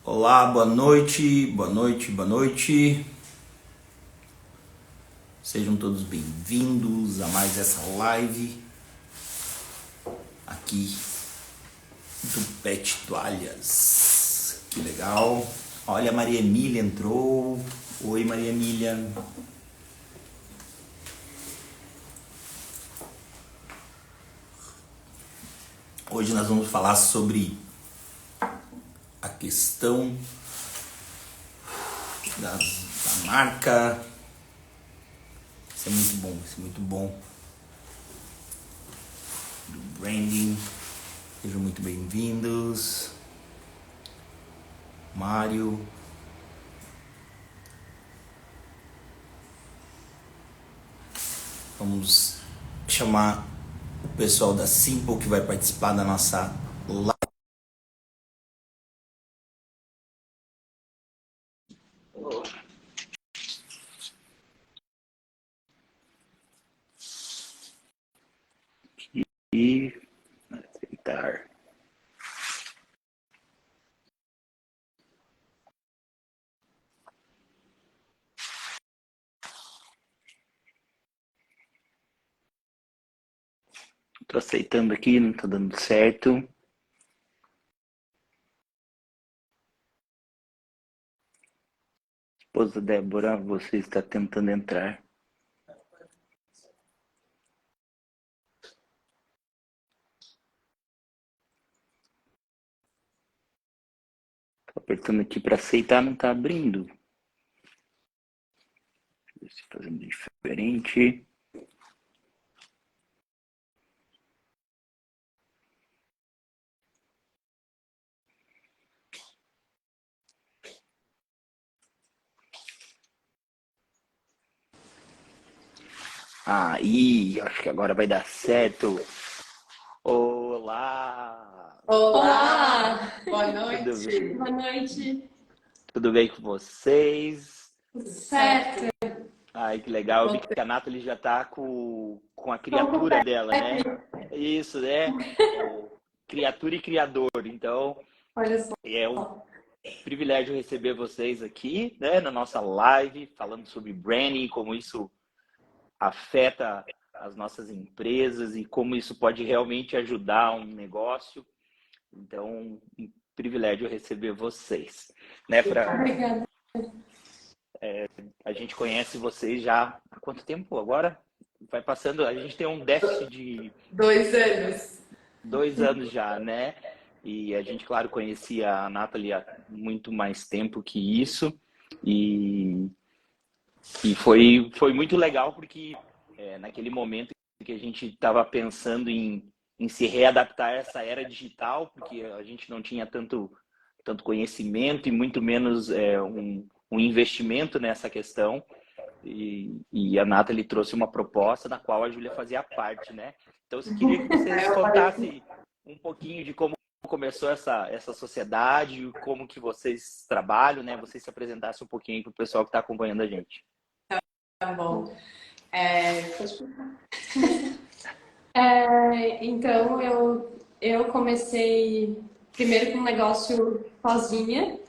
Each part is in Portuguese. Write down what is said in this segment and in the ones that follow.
Olá, boa noite, boa noite, boa noite. Sejam todos bem-vindos a mais essa live aqui do Pet Toalhas. Que legal. Olha, a Maria Emília entrou. Oi, Maria Emília. Hoje nós vamos falar sobre a questão da marca. Isso é muito bom, isso é muito bom. Do branding. Sejam muito bem-vindos. Mário. Vamos chamar o pessoal da Simple que vai participar da nossa live. E aceitar. Tô aceitando aqui, não tá dando certo. Esposa Débora, você está tentando entrar. Tô apertando aqui para aceitar, não tá abrindo. Deixa eu ver se fazendo diferente. Aí, acho que agora vai dar certo. Olá! Olá! Boa Tudo bem? noite. Boa noite. Tudo bem com vocês? Tudo certo? Ai, que legal. Eu vi que a Nathalie já tá com a criatura dela, né? Isso, né? Criatura e criador. Então, Olha só. é um privilégio receber vocês aqui, né, na nossa live, falando sobre branding, como isso afeta as nossas empresas e como isso pode realmente ajudar um negócio. Então, um privilégio receber vocês, né? Obrigada. A gente conhece vocês já há quanto tempo agora? Vai passando, a gente tem um déficit de 2 anos. 2 anos já, né? E a gente, claro, conhecia a Nathalie há muito mais tempo que isso. E foi muito legal porque naquele momento que a gente estava pensando em se readaptar a essa era digital, porque a gente não tinha tanto conhecimento e muito menos um investimento nessa questão. E a Nathalie trouxe uma proposta da qual a Júlia fazia parte, né? Então, eu queria que vocês contassem um pouquinho de como começou essa sociedade, como que vocês trabalham, né? Vocês se apresentassem um pouquinho para o pessoal que está acompanhando a gente. Tá bom. Então, eu comecei primeiro com um negócio sozinha,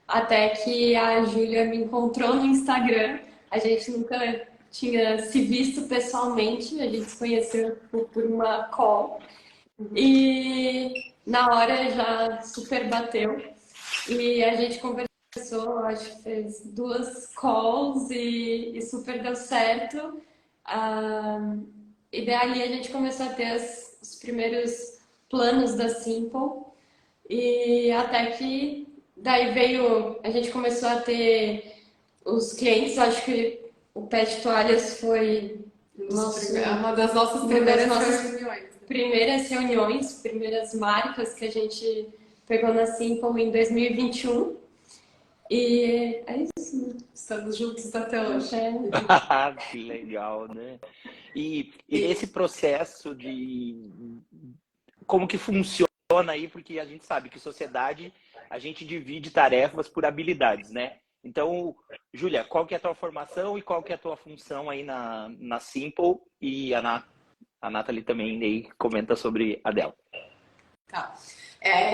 até que a Júlia me encontrou no Instagram. A gente nunca tinha se visto pessoalmente, a gente se conheceu por uma call. E na hora já super bateu. E a gente conversou, acho que fez 2 calls e super deu certo. E daí a gente começou a ter os primeiros planos da Simple. E até que daí veio, a gente começou a ter os clientes, acho que o Pet Toalhas foi Uma das nossas primeiras reuniões. primeiras marcas que a gente pegou na Simple em 2021. E é isso, né? Estamos juntos até hoje. Que legal, né? E esse processo de como que funciona aí, porque a gente sabe que sociedade a gente divide tarefas por habilidades, né? Então, Júlia, qual que é a tua formação e qual que é a tua função aí na Simple? E a Nathalie também aí comenta sobre a dela. Tá.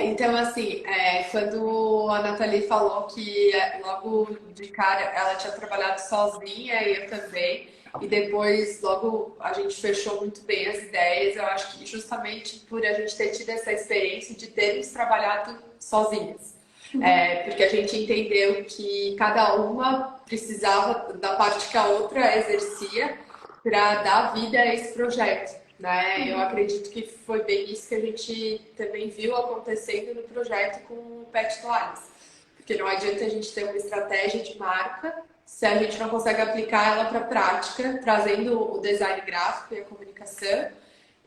Então, assim, quando a Nathalie falou que logo de cara ela tinha trabalhado sozinha, e eu também, e depois logo a gente fechou muito bem as ideias, eu acho que justamente por a gente ter tido essa experiência de termos trabalhado sozinhas. Porque a gente entendeu que cada uma precisava da parte que a outra exercia para dar vida a esse projeto, né? Eu acredito que foi bem isso que a gente também viu acontecendo no projeto com o Pet Toalhas. Porque não adianta a gente ter uma estratégia de marca se a gente não consegue aplicar ela para a prática, trazendo o design gráfico e a comunicação.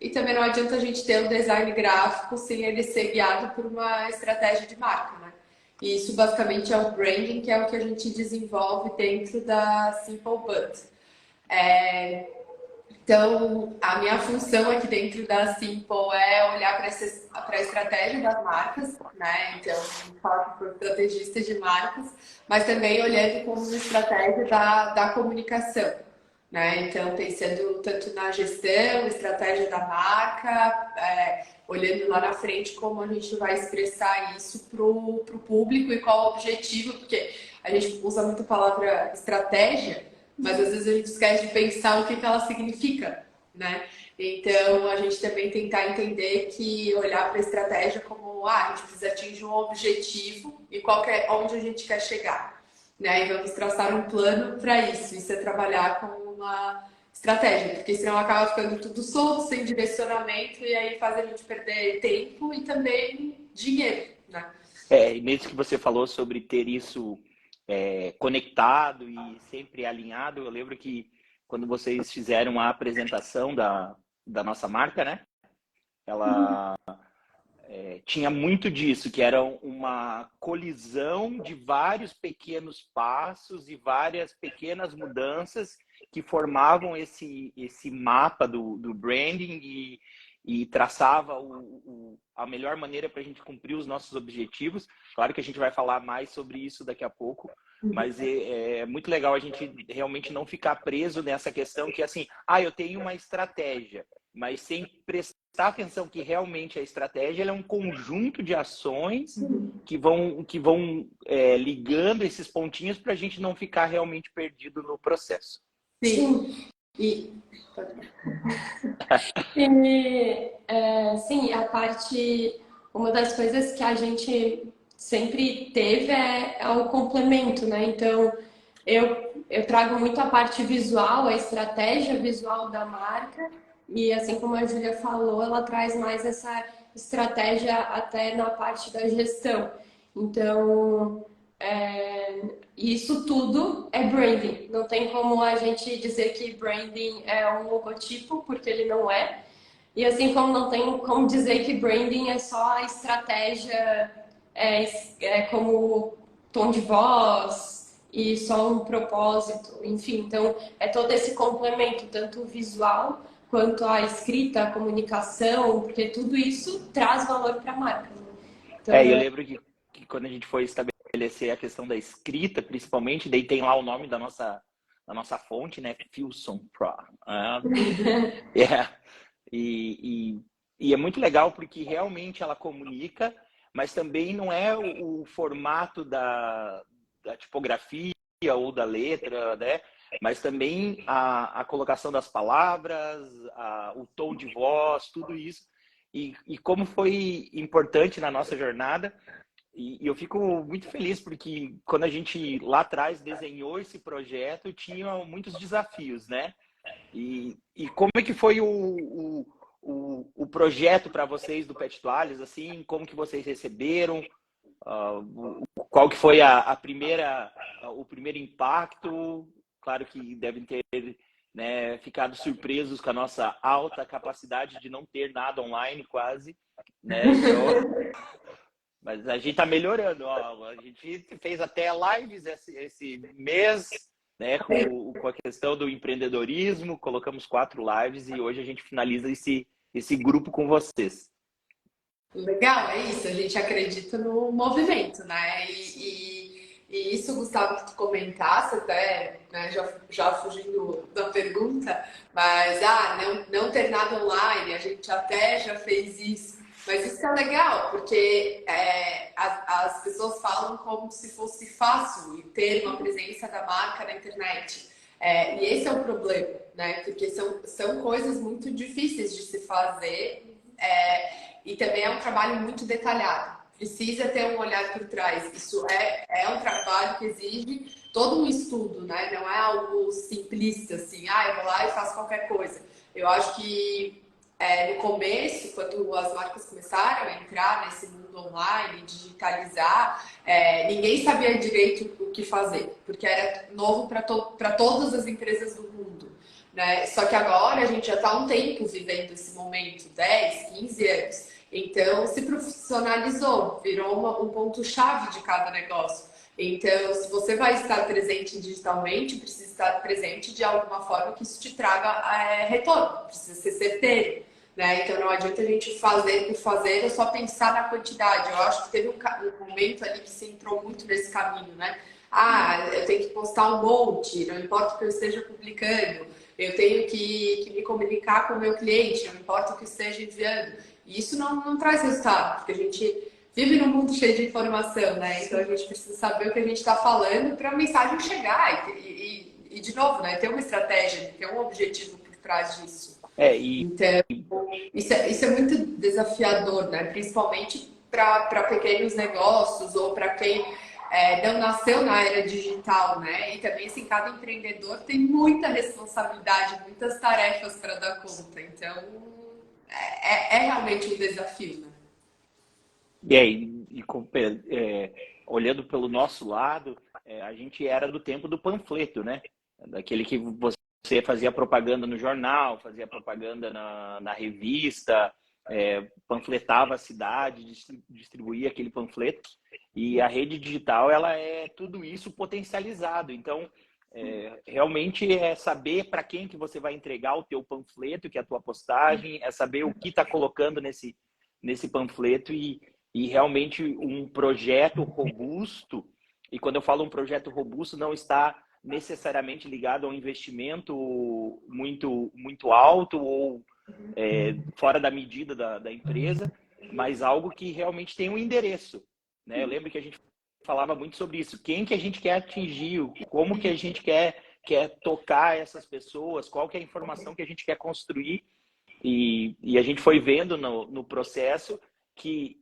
E também não adianta a gente ter o design gráfico sem ele ser guiado por uma estratégia de marca, né? E isso basicamente é o branding, que é o que a gente desenvolve dentro da Simple But. Então, a minha função aqui dentro da Simple é olhar para a estratégia das marcas, né? Então, faço por estrategista de marcas, mas também olhando como uma estratégia da comunicação, né? Então, pensando tanto na gestão, estratégia da marca, olhando lá na frente como a gente vai expressar isso para o público e qual o objetivo, porque a gente usa muito a palavra estratégia, mas às vezes a gente esquece de pensar o que ela significa, né? Então, a gente também tentar entender que olhar para a estratégia como, a gente precisa atingir um objetivo e onde a gente quer chegar, né? E vamos traçar um plano para isso. Isso é trabalhar com uma estratégia, porque senão acaba ficando tudo solto, sem direcionamento, e aí faz a gente perder tempo e também dinheiro, né? E mesmo que você falou sobre ter isso conectado e sempre alinhado, eu lembro que quando vocês fizeram a apresentação da nossa marca, né? Ela tinha muito disso, que era uma colisão de vários pequenos passos e várias pequenas mudanças que formavam esse mapa do branding e traçava a melhor maneira para a gente cumprir os nossos objetivos. Claro que a gente vai falar mais sobre isso daqui a pouco, mas é muito legal a gente realmente não ficar preso nessa questão que, assim, eu tenho uma estratégia, mas sem prestar atenção que realmente a estratégia é um conjunto de ações que vão ligando esses pontinhos para a gente não ficar realmente perdido no processo. Sim. Sim, uma das coisas que a gente sempre teve é o complemento, né? Então, eu trago muito a parte visual, a estratégia visual da marca, e assim como a Júlia falou, ela traz mais essa estratégia até na parte da gestão. Então, isso tudo é branding. Não tem como a gente dizer que branding é um logotipo, porque ele não é. E assim como não tem como dizer que branding é só a estratégia, como tom de voz e só um propósito, enfim. Então, é todo esse complemento, tanto o visual quanto a escrita, a comunicação, porque tudo isso traz valor para a marca. Então, Eu lembro que quando a gente foi estabelecer a questão da escrita, principalmente, daí tem lá o nome da nossa fonte, né? Filson Pro. E é muito legal porque realmente ela comunica, mas também não é o formato da tipografia ou da letra, né? Mas também a colocação das palavras, o tom de voz, tudo isso. E como foi importante na nossa jornada, e eu fico muito feliz porque quando a gente lá atrás desenhou esse projeto, tinha muitos desafios, né? E como é que foi o projeto para vocês do Pet Toalhas, assim, como que vocês receberam? Qual que foi o primeiro impacto? Claro que devem ter, né, ficado surpresos com a nossa alta capacidade de não ter nada online quase, né? Então, mas a gente está melhorando. A gente fez até lives esse mês, né, com a questão do empreendedorismo, colocamos 4 lives e hoje a gente finaliza esse grupo com vocês. Legal, é isso. A gente acredita no movimento, né? E isso, Gustavo, que tu comentasse até, né, já fugindo da pergunta, mas não ter nada online, a gente até já fez isso Mas isso é legal, porque as pessoas falam como se fosse fácil ter uma presença da marca na internet. E esse é o problema, né? Porque são coisas muito difíceis de se fazer e também é um trabalho muito detalhado. Precisa ter um olhar por trás. Isso é um trabalho que exige todo um estudo, né? Não é algo simplista, assim, eu vou lá e faço qualquer coisa. Eu acho que no começo, quando as marcas começaram a entrar nesse mundo online, digitalizar, ninguém sabia direito o que fazer, porque era novo para todas as empresas do mundo, né? Só que agora a gente já está há um tempo vivendo esse momento, 10, 15 anos. Então, se profissionalizou, virou um ponto-chave de cada negócio. Então, se você vai estar presente digitalmente, precisa estar presente de alguma forma que isso te traga retorno, precisa ser certeiro, né? Então, não adianta a gente fazer por fazer ou só pensar na quantidade. Eu acho que teve um momento ali que se entrou muito nesse caminho, né? Eu tenho que postar um monte, não importa o que eu esteja publicando, eu tenho que me comunicar com o meu cliente, não importa o que eu esteja enviando. E isso não traz resultado, porque a gente vive num mundo cheio de informação, né? Então a gente precisa saber o que a gente está falando para a mensagem chegar e, de novo, né? Ter uma estratégia, ter um objetivo por trás disso. Então, isso é muito desafiador, né? Principalmente para pequenos negócios ou para quem não nasceu na era digital, né? E também, assim, cada empreendedor tem muita responsabilidade, muitas tarefas para dar conta. Então, é realmente um desafio, né? E aí, olhando pelo nosso lado, a gente era do tempo do panfleto, né? Daquele que você fazia propaganda no jornal, fazia propaganda na revista, panfletava a cidade, distribuía aquele panfleto. E a rede digital, ela é tudo isso potencializado. Então, realmente é saber para quem que você vai entregar o teu panfleto, que é a tua postagem, é saber o que está colocando nesse panfleto e realmente um projeto robusto. E quando eu falo um projeto robusto, não está necessariamente ligado a um investimento muito, muito alto ou fora da medida da empresa, mas algo que realmente tem um endereço, né? Eu lembro que a gente falava muito sobre isso. Quem que a gente quer atingir? Como que a gente quer tocar essas pessoas? Qual que é a informação que a gente quer construir? E a gente foi vendo no processo que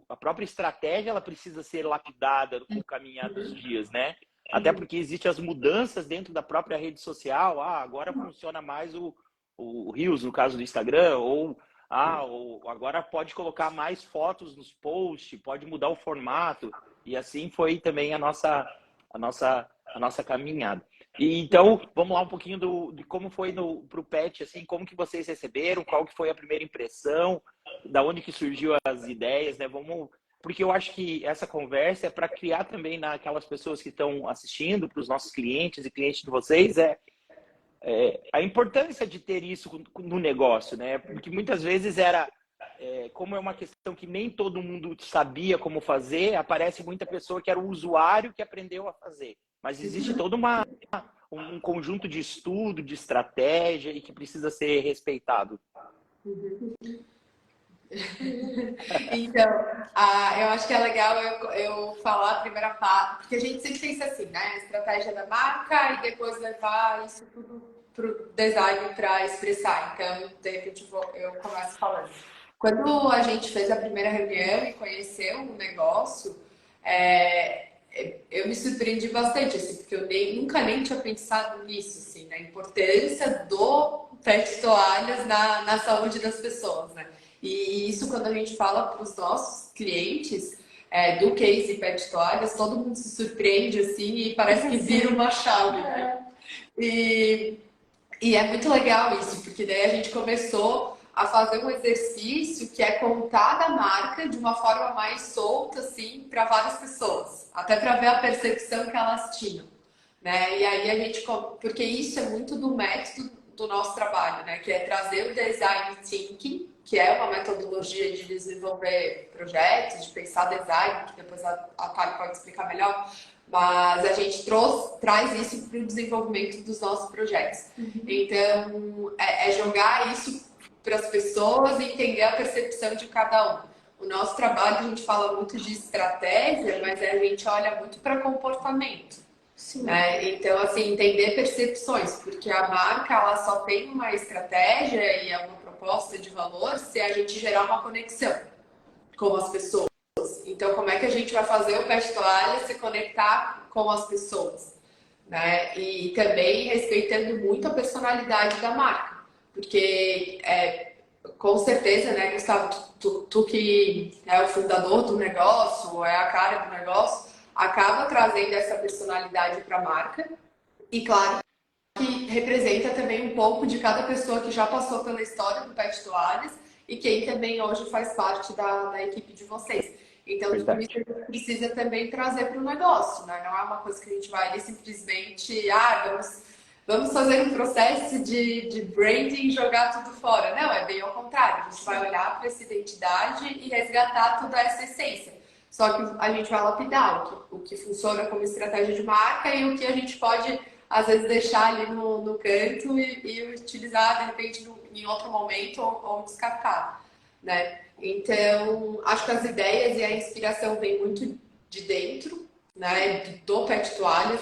a própria estratégia ela precisa ser lapidada com o caminhar dos dias, né? Até porque existem as mudanças dentro da própria rede social. Agora funciona mais o Reels, no caso do Instagram, ou agora pode colocar mais fotos nos posts, pode mudar o formato. E assim foi também a nossa caminhada. E então, vamos lá um pouquinho de como foi para o Pet, assim, como que vocês receberam, qual que foi a primeira impressão, da onde que surgiu as ideias, né? Porque eu acho que essa conversa é para criar também naquelas pessoas que estão assistindo, para os nossos clientes e clientes de vocês, a importância de ter isso no negócio, né? Porque muitas vezes como é uma questão que nem todo mundo sabia como fazer, aparece muita pessoa que era o usuário que aprendeu a fazer. Mas existe todo um conjunto de estudo, de estratégia e que precisa ser respeitado. Então, eu acho que é legal eu falar a primeira parte, porque a gente sempre pensa assim, né? A estratégia da marca e depois levar isso tudo para o design para expressar. Então, de repente, eu começo falando. Quando a gente fez a primeira reunião e conheceu o negócio, eu me surpreendi bastante, assim, porque eu nunca nem tinha pensado nisso, assim, na importância do pet toalhas na saúde das pessoas, né? E isso, quando a gente fala para os nossos clientes do case pet toalhas, todo mundo se surpreende, assim, e parece que vira uma chave, né? E é muito legal isso, porque daí a gente começou a fazer um exercício que é contar da marca de uma forma mais solta, assim, para várias pessoas, até para ver a percepção que elas tinham, né? E aí a gente, porque isso é muito do método do nosso trabalho, né? Que é trazer o design thinking, que é uma metodologia de desenvolver projetos, de pensar design, que depois a Thalia pode explicar melhor. Mas a gente traz isso para o desenvolvimento dos nossos projetos. Então, jogar isso para as pessoas e entender a percepção de cada um. O nosso trabalho, a gente fala muito de estratégia, mas a gente olha muito para comportamento. Sim. Né? Então, assim, entender percepções, porque a marca ela só tem uma estratégia e é uma proposta de valor se a gente gerar uma conexão com as pessoas. Então, como é que a gente vai fazer o Pet Toalha se conectar com as pessoas? Né? E também respeitando muito a personalidade da marca, porque com certeza, né, Gustavo, tu que é o fundador do negócio, é a cara do negócio, acaba trazendo essa personalidade para a marca e, claro, que representa também um pouco de cada pessoa que já passou pela história do Pet Toalhas e quem também hoje faz parte da equipe de vocês. Então, tudo isso a gente precisa também trazer para o negócio, né? Não é uma coisa que a gente vai ali simplesmente, vamos fazer um processo de branding e jogar tudo fora. Não, é bem ao contrário. A gente vai olhar para essa identidade e resgatar toda essa essência. Só que a gente vai lapidar o que funciona como estratégia de marca e o que a gente pode, às vezes, deixar ali no canto e utilizar, de repente, em outro momento ou descartar, né? Então, acho que as ideias e a inspiração vêm muito de dentro, né? Do Pet Toalha.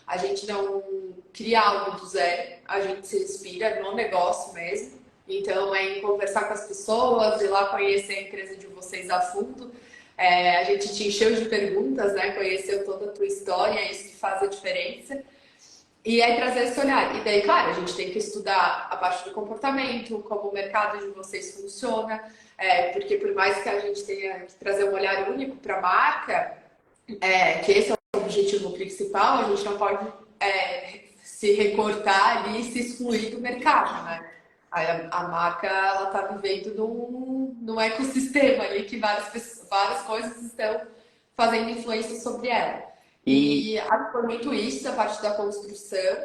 A gente não cria algo do zero, a gente se inspira no negócio mesmo. Então, é em conversar com as pessoas, ir lá conhecer a empresa de vocês a fundo. A gente te encheu de perguntas, né? Conheceu toda a tua história, é isso que faz a diferença. E aí trazer esse olhar. E daí, claro, a gente tem que estudar a parte do comportamento, como o mercado de vocês funciona, porque por mais que a gente tenha que trazer um olhar único para a marca, que esse é o objetivo principal, a gente não pode se recortar ali e se excluir do mercado, né? A marca, ela está vivendo num ecossistema ali que várias coisas estão fazendo influência sobre ela. E acho que foi muito isso da parte da construção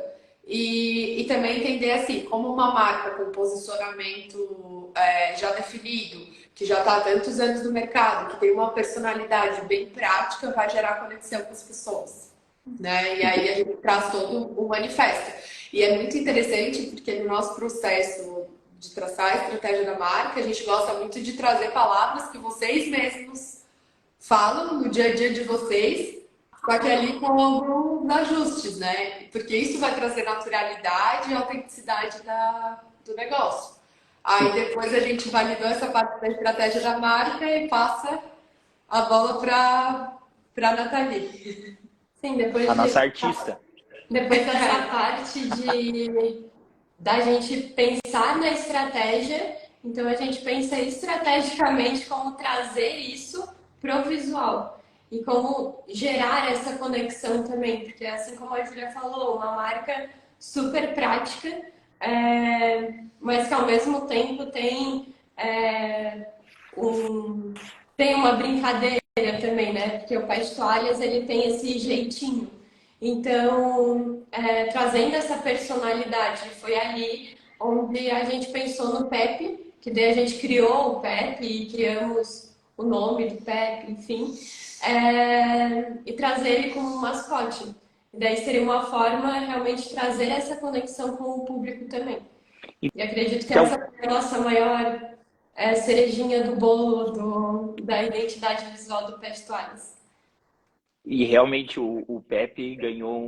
e também entender assim, como uma marca com posicionamento já definido, que já está há tantos anos no mercado, que tem uma personalidade bem prática, vai gerar conexão com as pessoas. Né? E aí a gente traz todo o manifesto. E é muito interessante porque no nosso processo de traçar a estratégia da marca, a gente gosta muito de trazer palavras que vocês mesmos falam no dia a dia de vocês, só que ali com alguns ajustes, né? Porque isso vai trazer naturalidade e autenticidade do negócio. Aí depois a gente validou essa parte da estratégia da marca e passa a bola para a Nathalie. Sim, depois A nossa artista. Depois dessa parte da gente pensar na estratégia, então a gente pensa estrategicamente como trazer isso pro visual e como gerar essa conexão também, porque assim como a Júlia falou, uma marca super prática, mas que ao mesmo tempo tem tem uma brincadeira também, né? Porque o Pet Toalhas, ele tem esse jeitinho. Então, trazendo essa personalidade, foi ali onde a gente pensou no Pepe, que daí a gente criou o Pepe e criamos o nome do Pepe, enfim, e trazer ele como um mascote. E daí seria uma forma realmente de trazer essa conexão com o público também. E acredito que essa é a nossa maior cerejinha do bolo da identidade visual do Pet Toalhas. E realmente o Pepe ganhou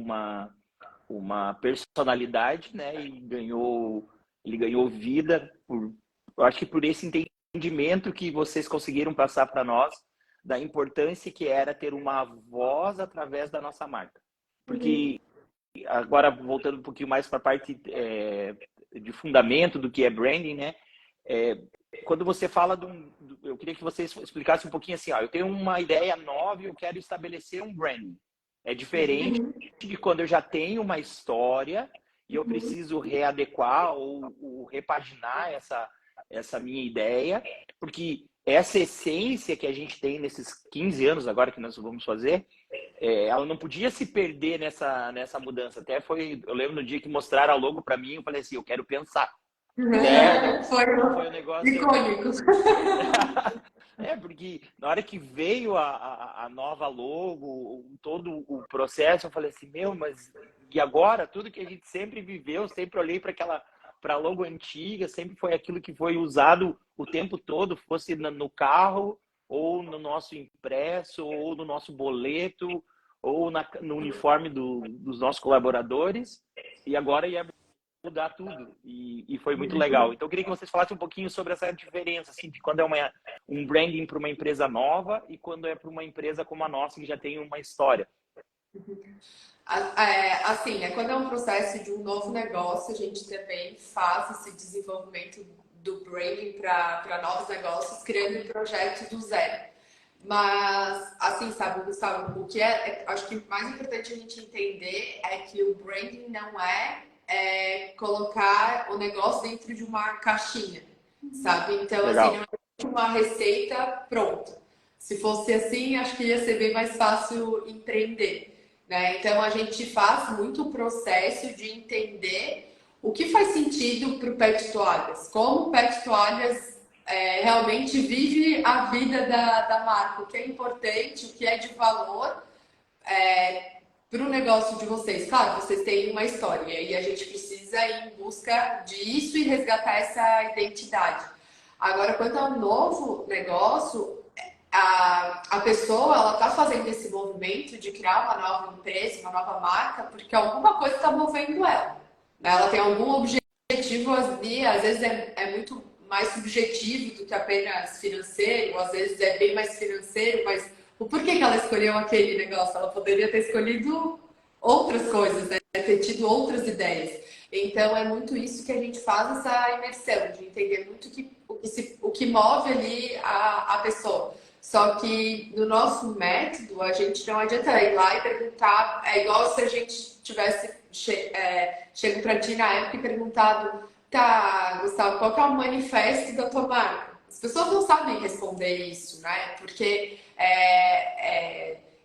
uma personalidade, né? E ele ganhou vida, eu acho que por esse entendimento que vocês conseguiram passar para nós da importância que era ter uma voz através da nossa marca. Porque, agora voltando um pouquinho mais para a parte de fundamento do que é branding, né? Quando você fala eu queria que você explicasse um pouquinho assim, eu tenho uma ideia nova e eu quero estabelecer um branding. É diferente de quando eu já tenho uma história e eu preciso readequar ou repaginar essa minha ideia, porque essa essência que a gente tem nesses 15 anos agora que nós vamos fazer, ela não podia se perder nessa mudança. Até eu lembro no dia que mostraram a logo para mim, eu falei assim, eu quero pensar. Foi um negócio icônico. Porque na hora que veio a nova logo, todo o processo, eu falei assim, mas e agora? Tudo que a gente sempre viveu, sempre olhei para para logo antiga, sempre foi aquilo que foi usado o tempo todo, fosse no carro, ou no nosso impresso, ou no nosso boleto, ou no uniforme dos nossos colaboradores, e agora ia mudar tudo, e foi muito legal. Então eu queria que vocês falassem um pouquinho sobre essa diferença, assim, de quando é um branding para uma empresa nova e quando é para uma empresa como a nossa, que já tem uma história. Assim, né? Quando é um processo de um novo negócio, a gente também faz esse desenvolvimento do branding para novos negócios, criando um projeto do zero. Mas, assim, sabe, Gustavo, o que acho que o mais importante a gente entender é que o branding não é colocar o negócio dentro de uma caixinha, sabe? Então, Legal. assim, não é uma receita pronta. Se fosse assim, acho que ia ser bem mais fácil empreender. Né? Então, a gente faz muito o processo de entender o que faz sentido para o Pet Toalhas, como o Pet Toalhas realmente vive a vida da marca, o que é importante, o que é de valor para o negócio de vocês. Claro, vocês têm uma história e a gente precisa ir em busca disso e resgatar essa identidade. Agora, quanto ao novo negócio, a pessoa ela está fazendo esse movimento de criar uma nova empresa, uma nova marca, porque alguma coisa está movendo ela. Ela tem algum objetivo ali, às vezes é muito mais subjetivo do que apenas financeiro, às vezes é bem mais financeiro, mas o porquê que ela escolheu aquele negócio? Ela poderia ter escolhido outras coisas, né? Ter tido outras ideias. Então é muito isso que a gente faz essa imersão, de entender muito o que move ali a pessoa. Só que no nosso método, a gente não adianta ir lá e perguntar, é igual se a gente tivesse chego para ti na época e perguntado, tá, Gustavo, qual que é o manifesto da tua marca? As pessoas não sabem responder isso, né? Porque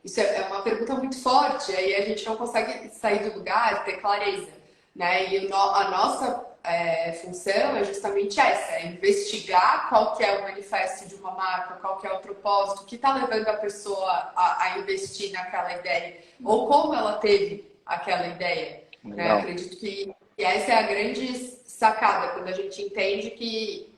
isso é uma pergunta muito forte, aí a gente não consegue sair do lugar, ter clareza, né? E a nossa função é justamente essa, é investigar qual que é o manifesto de uma marca, qual que é o propósito, o que está levando a pessoa a investir naquela ideia, ou como ela teve aquela ideia. Né? Acredito que essa é a grande sacada, quando a gente entende que,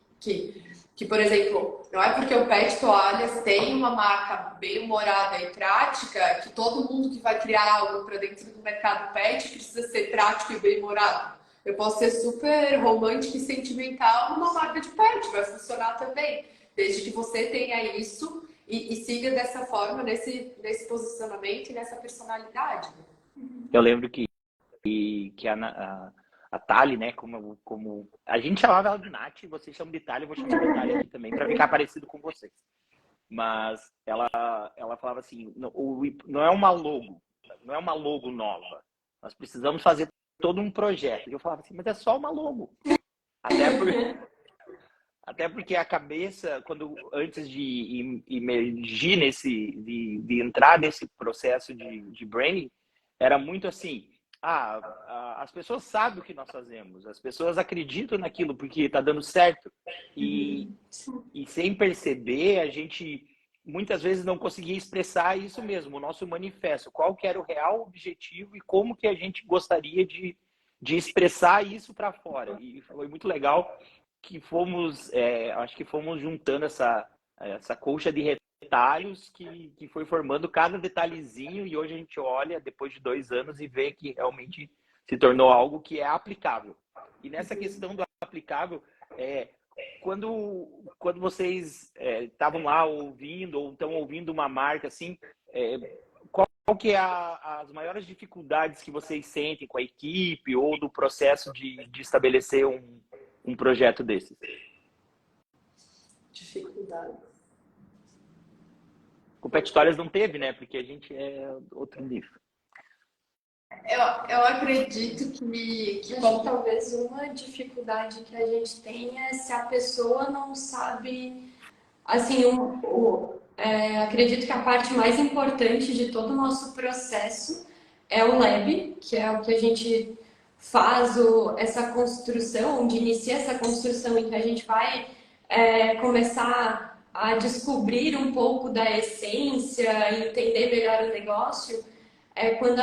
por exemplo, não é porque o Pet Toalhas tem uma marca bem humorada e prática que todo mundo que vai criar algo para dentro do mercado pet precisa ser prático e bem humorado. Eu posso ser super romântica e sentimental numa marca de pet, vai funcionar também. Desde que você tenha isso e siga dessa forma, nesse posicionamento e nessa personalidade. Eu lembro que a Thali, né, como a gente chamava ela de Nath, vocês chamam de Thali, eu vou chamar de Thali aqui também, para ficar parecido com vocês. Mas ela falava assim, não é uma logo nova, nós precisamos fazer todo um projeto. E eu falava assim, mas é só uma logo. Até porque a cabeça, antes de emergir de entrar nesse processo de branding, era muito assim, as pessoas sabem o que nós fazemos, as pessoas acreditam naquilo porque está dando certo. E sem perceber, a gente muitas vezes não conseguia expressar isso mesmo, o nosso manifesto, qual que era o real objetivo e como que a gente gostaria de expressar isso para fora. E foi muito legal que acho que fomos juntando essa colcha de retalhos que foi formando cada detalhezinho, e hoje a gente olha depois de 2 anos e vê que realmente se tornou algo que é aplicável. E nessa questão do aplicável, quando vocês estavam lá ouvindo ou estão ouvindo uma marca assim, qual que é as maiores dificuldades que vocês sentem com a equipe ou do processo de estabelecer um projeto desses? Dificuldade. Com o Pet Toalhas não teve, né? Porque a gente é outro nível. Eu acredito que talvez uma dificuldade que a gente tem é se a pessoa não sabe, assim, acredito que a parte mais importante de todo o nosso processo é o lab, que é o que a gente faz essa construção, onde inicia essa construção em que a gente vai começar a descobrir um pouco da essência, entender melhor o negócio, quando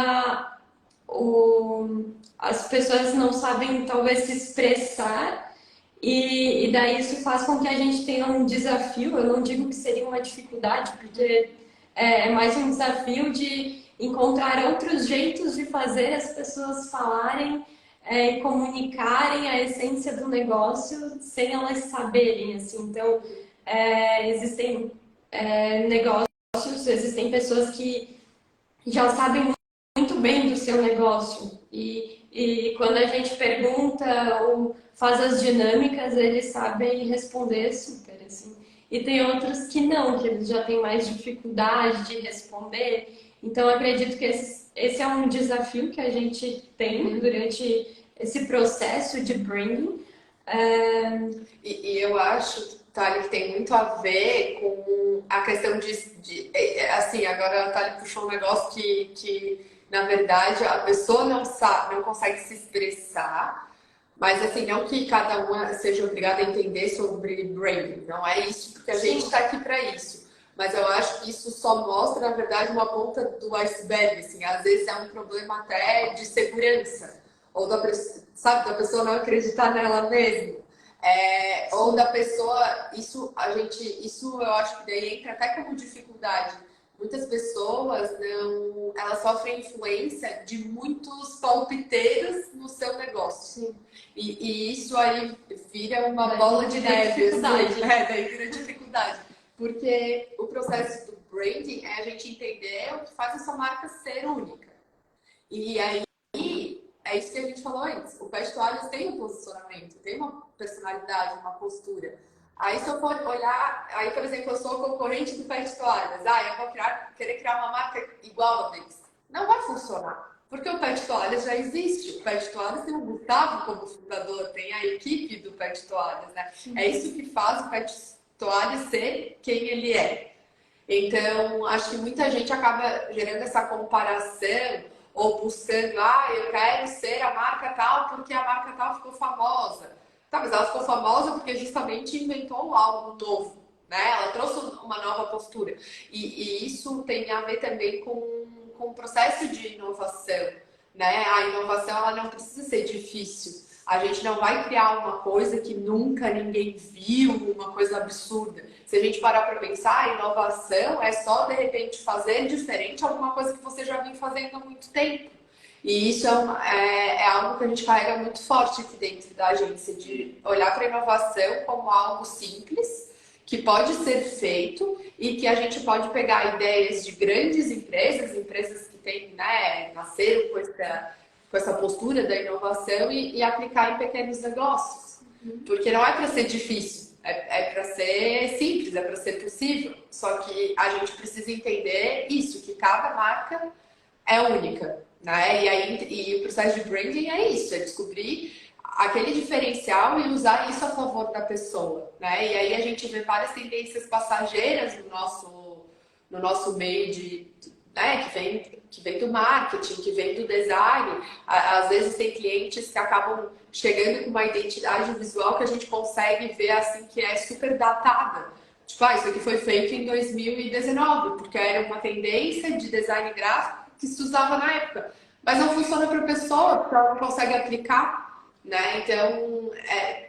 as pessoas não sabem talvez se expressar e daí isso faz com que a gente tenha um desafio. Eu não digo que seria uma dificuldade, porque é mais um desafio de encontrar outros jeitos de fazer as pessoas falarem e comunicarem a essência do negócio sem elas saberem, assim. Então, existem negócios, existem pessoas que já sabem muito bem do seu negócio e quando a gente pergunta ou faz as dinâmicas, eles sabem responder super, assim. E tem outros que não, que eles já têm mais dificuldade de responder. Então, eu acredito que esse é um desafio que a gente tem durante esse processo de branding. E eu acho, Thali, que tem muito a ver com a questão assim, agora a Thali puxou um negócio que na verdade, a pessoa não sabe, não consegue se expressar, mas assim, não que cada uma seja obrigada a entender sobre branding, não é isso, porque a gente está aqui para isso. Mas eu acho que isso só mostra, na verdade, uma ponta do iceberg, assim, às vezes é um problema até de segurança, ou sabe, da pessoa não acreditar nela mesma. Ou da pessoa, isso eu acho que daí entra até como dificuldade. Muitas pessoas não, elas sofrem influência de muitos palpiteiros no seu negócio. E isso aí vira uma bola de neve. Assim, daí vira dificuldade. Porque o processo do branding é a gente entender o que faz a sua marca ser única. E aí é isso que a gente falou antes. O Pet Toalhas tem um posicionamento, tem uma personalidade, uma postura. Aí se eu for olhar, aí por exemplo, eu sou concorrente do Pet Toalhas. Eu vou querer criar uma marca igual a deles. Não vai funcionar. Porque o Pet Toalhas já existe. O Pet Toalhas tem o Gustavo como fundador, tem a equipe do Pet Toalhas, né? É isso que faz o Pet Toalhas ser quem ele é. Então, acho que muita gente acaba gerando essa comparação ou buscando, eu quero ser a marca tal porque a marca tal ficou famosa. Tá, mas ela ficou famosa porque justamente inventou algo novo, né? Ela trouxe uma nova postura. E isso tem a ver também com o processo de inovação, né? A inovação, ela não precisa ser difícil. A gente não vai criar uma coisa que nunca ninguém viu, uma coisa absurda. Se a gente parar para pensar, a inovação é só, de repente, fazer diferente alguma coisa que você já vem fazendo há muito tempo. E isso é algo que a gente carrega muito forte aqui dentro da agência, de olhar para a inovação como algo simples, que pode ser feito e que a gente pode pegar ideias de grandes empresas que têm, né, nasceram com essa postura da inovação e aplicar em pequenos negócios. Porque não é para ser difícil, é para ser simples, é para ser possível. Só que a gente precisa entender isso, que cada marca é única, né? E o processo de branding é isso, é descobrir aquele diferencial e usar isso a favor da pessoa, né? E aí a gente vê várias tendências passageiras no nosso meio né, que vem do marketing, que vem do design. Às vezes tem clientes que acabam chegando com uma identidade visual que a gente consegue ver assim que é super datada. Tipo, isso aqui foi feito em 2019, porque era uma tendência de design gráfico que se usava na época. Mas não funciona para a pessoa, porque ela não consegue aplicar, né? Então,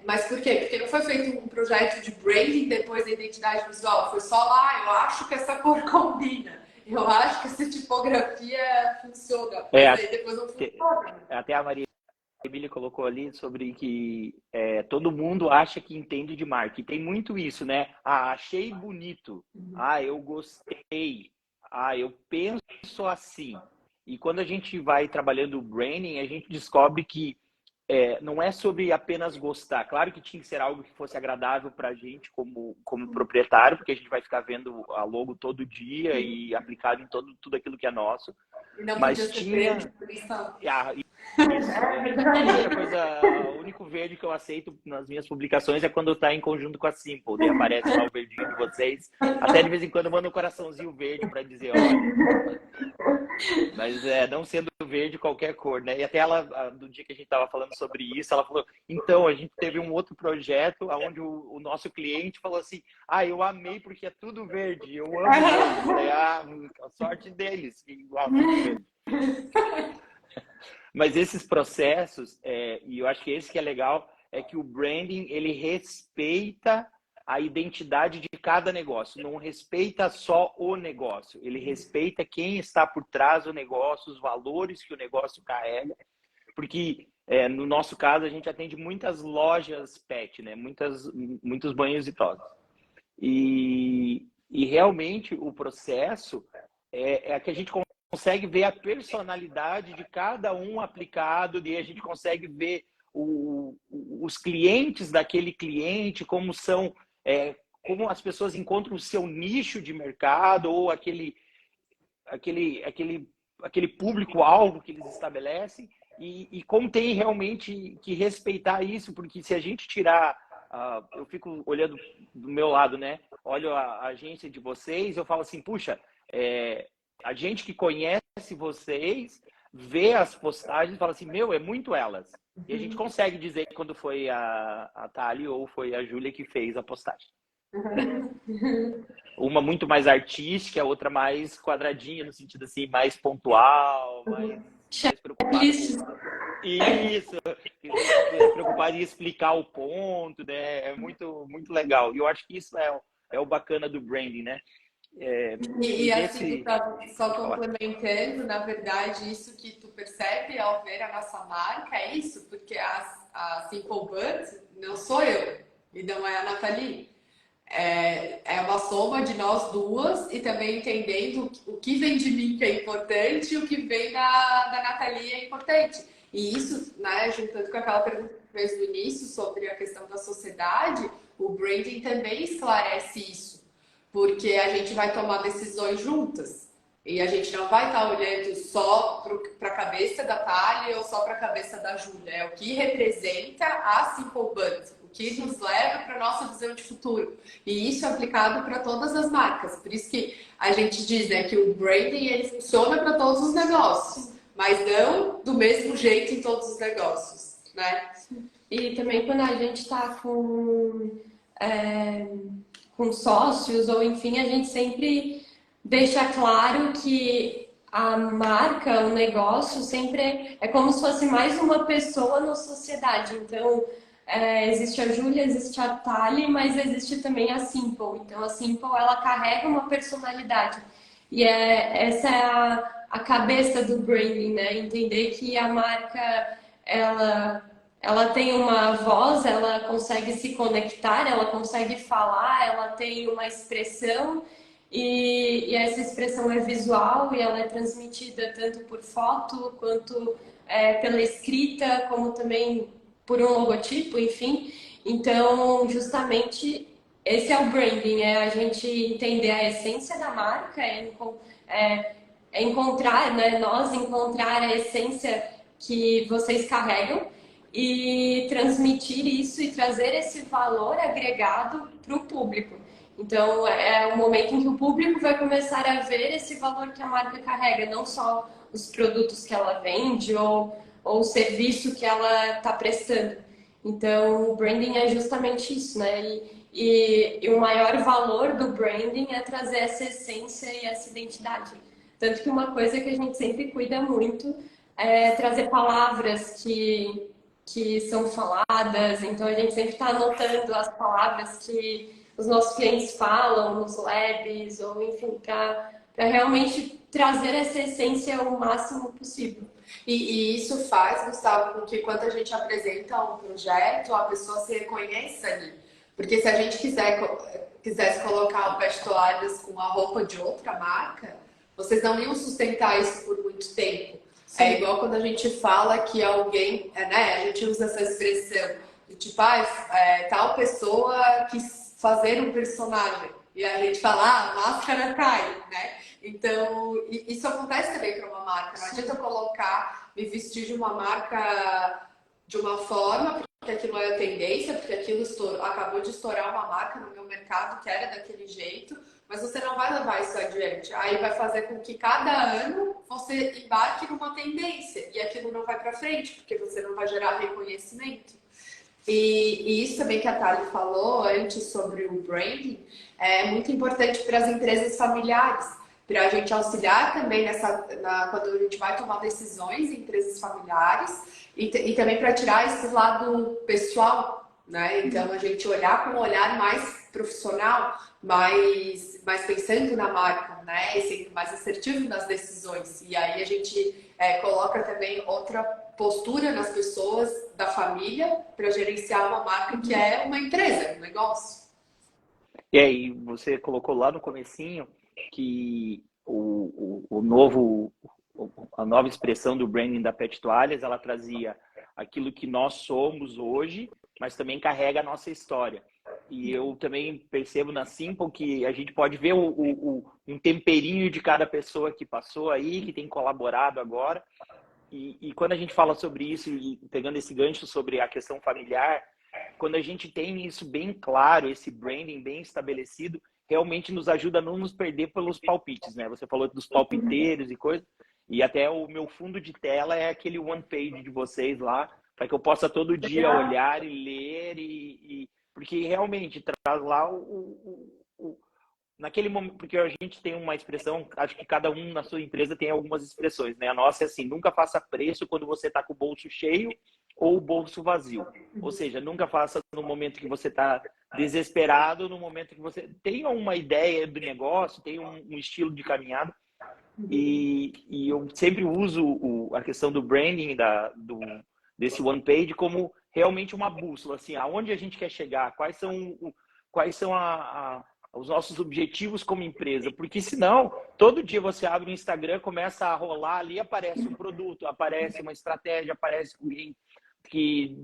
mas por quê? Porque não foi feito um projeto de branding depois da identidade visual. Foi só lá, eu acho que essa cor combina. Eu acho que essa tipografia funciona. Mas aí depois não funciona. Até a Maria Emília colocou ali sobre que todo mundo acha que entende de marca. E tem muito isso, né? Achei bonito. Eu gostei. Eu penso assim. E quando a gente vai trabalhando o branding, a gente descobre que não é sobre apenas gostar. Claro que tinha que ser algo que fosse agradável para a gente como proprietário, porque a gente vai ficar vendo a logo todo dia e aplicado em tudo aquilo que é nosso. E não mas podia ser verde, por isso. O único verde que eu aceito nas minhas publicações é quando está em conjunto com a Simple. Daí aparece lá o verdinho de vocês. Até de vez em quando eu mando um coraçãozinho verde para dizer, olha. Mas não sendo verde, qualquer cor, né? E até ela, do dia que a gente estava falando sobre isso, ela falou, então, a gente teve um outro projeto onde o nosso cliente falou assim, eu amei porque é tudo verde, eu amo verde. A sorte deles, que gostam de verde. Mas esses processos, e eu acho que esse que é legal, é que o branding, ele respeita a identidade de cada negócio, não respeita só o negócio, ele respeita quem está por trás do negócio, os valores que o negócio carrega, porque no nosso caso a gente atende muitas lojas pet, né? Muitos banhos e tosas. E realmente o processo é que a gente consegue ver a personalidade de cada um aplicado, e a gente consegue ver os clientes daquele cliente, como são, como as pessoas encontram o seu nicho de mercado ou aquele público-alvo que eles estabelecem, e como tem realmente que respeitar isso, porque se a gente tirar, eu fico olhando do meu lado, né? Olho a agência de vocês, eu falo assim, puxa, a gente que conhece vocês vê as postagens e fala assim, meu, é muito elas. E a gente consegue dizer quando foi a Thali ou foi a Júlia que fez a postagem. Uma muito mais artística, a outra mais quadradinha, no sentido assim, mais pontual, mais preocupada. Isso, preocupada em explicar o ponto, né? É muito, muito legal. E eu acho que isso é o bacana do branding, né? E assim, só complementando, na verdade, isso que tu percebe ao ver a nossa marca é isso, porque a Simple But não sou eu e não é a Nathalie. É uma soma de nós duas e também entendendo o que vem de mim que é importante e o que vem da Nathalie é importante. E isso, né, juntando com aquela pergunta que fez no início sobre a questão da sociedade, o branding também esclarece isso, porque a gente vai tomar decisões juntas. E a gente não vai estar olhando só para a cabeça da Thali ou só para a cabeça da Júlia. É o que representa a Simple But, o que nos leva para a nossa visão de futuro. E isso é aplicado para todas as marcas. Por isso que a gente diz, né, que o branding ele funciona para todos os negócios, mas não do mesmo jeito em todos os negócios, né? E também quando a gente está com sócios, ou enfim, a gente sempre deixa claro que a marca, o negócio, sempre é como se fosse mais uma pessoa na sociedade. Então, existe a Júlia, existe a Thali, mas existe também a Simple. Então, a Simple, ela carrega uma personalidade. E essa é a cabeça do branding, né? Entender que a marca, ela tem uma voz, ela consegue se conectar, ela consegue falar, ela tem uma expressão e essa expressão é visual e ela é transmitida tanto por foto quanto pela escrita, como também por um logotipo, enfim. Então, justamente, esse é o branding, é a gente entender a essência da marca, encontrar, né, nós encontrar a essência que vocês carregam e transmitir isso e trazer esse valor agregado para o público. Então, é o momento em que o público vai começar a ver esse valor que a marca carrega, não só os produtos que ela vende ou o serviço que ela está prestando. Então, o branding é justamente isso, né? E o maior valor do branding é trazer essa essência e essa identidade. Tanto que uma coisa que a gente sempre cuida muito é trazer palavras que são faladas. Então, a gente sempre está anotando as palavras que os nossos clientes falam nos labs, ou enfim, para realmente trazer essa essência o máximo possível. E isso faz, Gustavo, com que quando a gente apresenta um projeto, a pessoa se reconheça ali. Porque se a gente quisesse colocar o Pet Toalhas com a roupa de outra marca, vocês não iam sustentar isso por muito tempo. Sim. É igual quando a gente fala que alguém, né, a gente usa essa expressão de tipo, tal pessoa quis fazer um personagem. E a gente fala, a máscara cai, né? Então, isso acontece também para uma marca. Não adianta eu me vestir de uma marca de uma forma, porque aquilo é a tendência, porque aquilo acabou de estourar uma marca no meu mercado que era daquele jeito, mas você não vai levar isso adiante. Aí vai fazer com que cada ano você embarque numa tendência e aquilo não vai para frente, porque você não vai gerar reconhecimento. E isso também que a Thali falou antes sobre o branding é muito importante para as empresas familiares. para a gente auxiliar também quando a gente vai tomar decisões em empresas familiares e também para tirar esse lado pessoal, né? Então, a gente olhar com um olhar mais profissional, mais pensando na marca, né? E sendo mais assertivo nas decisões. E aí a gente coloca também outra postura nas pessoas da família para gerenciar uma marca que é uma empresa, um negócio. E aí, você colocou lá no comecinho que a nova expressão do branding da Pet Toalhas, ela trazia aquilo que nós somos hoje, mas também carrega a nossa história. E eu também percebo na Simple que a gente pode ver um temperinho de cada pessoa que passou aí, que tem colaborado agora. E quando a gente fala sobre isso, e pegando esse gancho sobre a questão familiar, quando a gente tem isso bem claro, esse branding bem estabelecido, realmente nos ajuda a não nos perder pelos palpites, né? Você falou dos palpiteiros e coisas, e até o meu fundo de tela é aquele one page de vocês lá, para que eu possa todo dia olhar e ler, porque realmente traz lá naquele momento, porque a gente tem uma expressão, acho que cada um na sua empresa tem algumas expressões, né? A nossa é assim, nunca faça preço quando você está com o bolso cheio ou o bolso vazio. Ou seja, nunca faça no momento que você está desesperado, no momento que você tem uma ideia do negócio, tem um estilo de caminhada. E eu sempre uso a questão do branding, desse one page, como realmente uma bússola, assim, aonde a gente quer chegar, quais são os nossos objetivos como empresa, porque senão, todo dia você abre o Instagram, começa a rolar ali, aparece um produto, aparece uma estratégia, aparece alguém que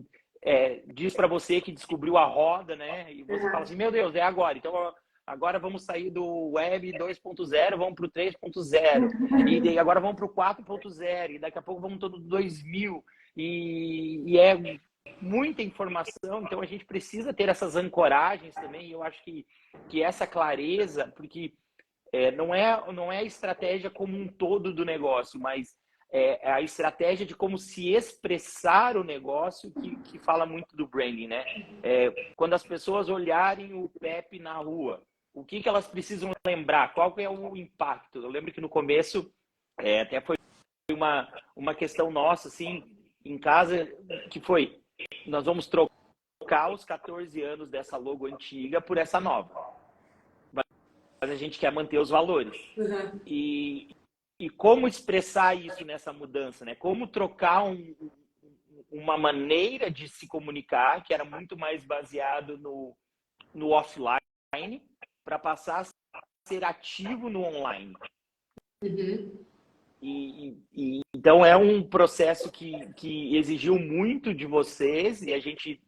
diz para você que descobriu a roda, né? E você fala assim, meu Deus, é agora. Então, agora vamos sair do Web 2.0, vamos para o 3.0. E agora vamos para o 4.0. E daqui a pouco vamos todo 2000. E é muita informação, então a gente precisa ter essas ancoragens também. E eu acho que essa clareza, porque não é a estratégia como um todo do negócio, mas é a estratégia de como se expressar o negócio que fala muito do branding, né? Quando as pessoas olharem o Pepe na rua, o que elas precisam lembrar? Qual é o impacto? Eu lembro que no começo até foi uma questão nossa, assim, em casa, que foi, nós vamos trocar os 14 anos dessa logo antiga por essa nova. Mas a gente quer manter os valores. Uhum. E como expressar isso nessa mudança, né? Como trocar uma maneira de se comunicar que era muito mais baseado no offline para passar a ser ativo no online. Uhum. Então é um processo que exigiu muito de vocês e a gente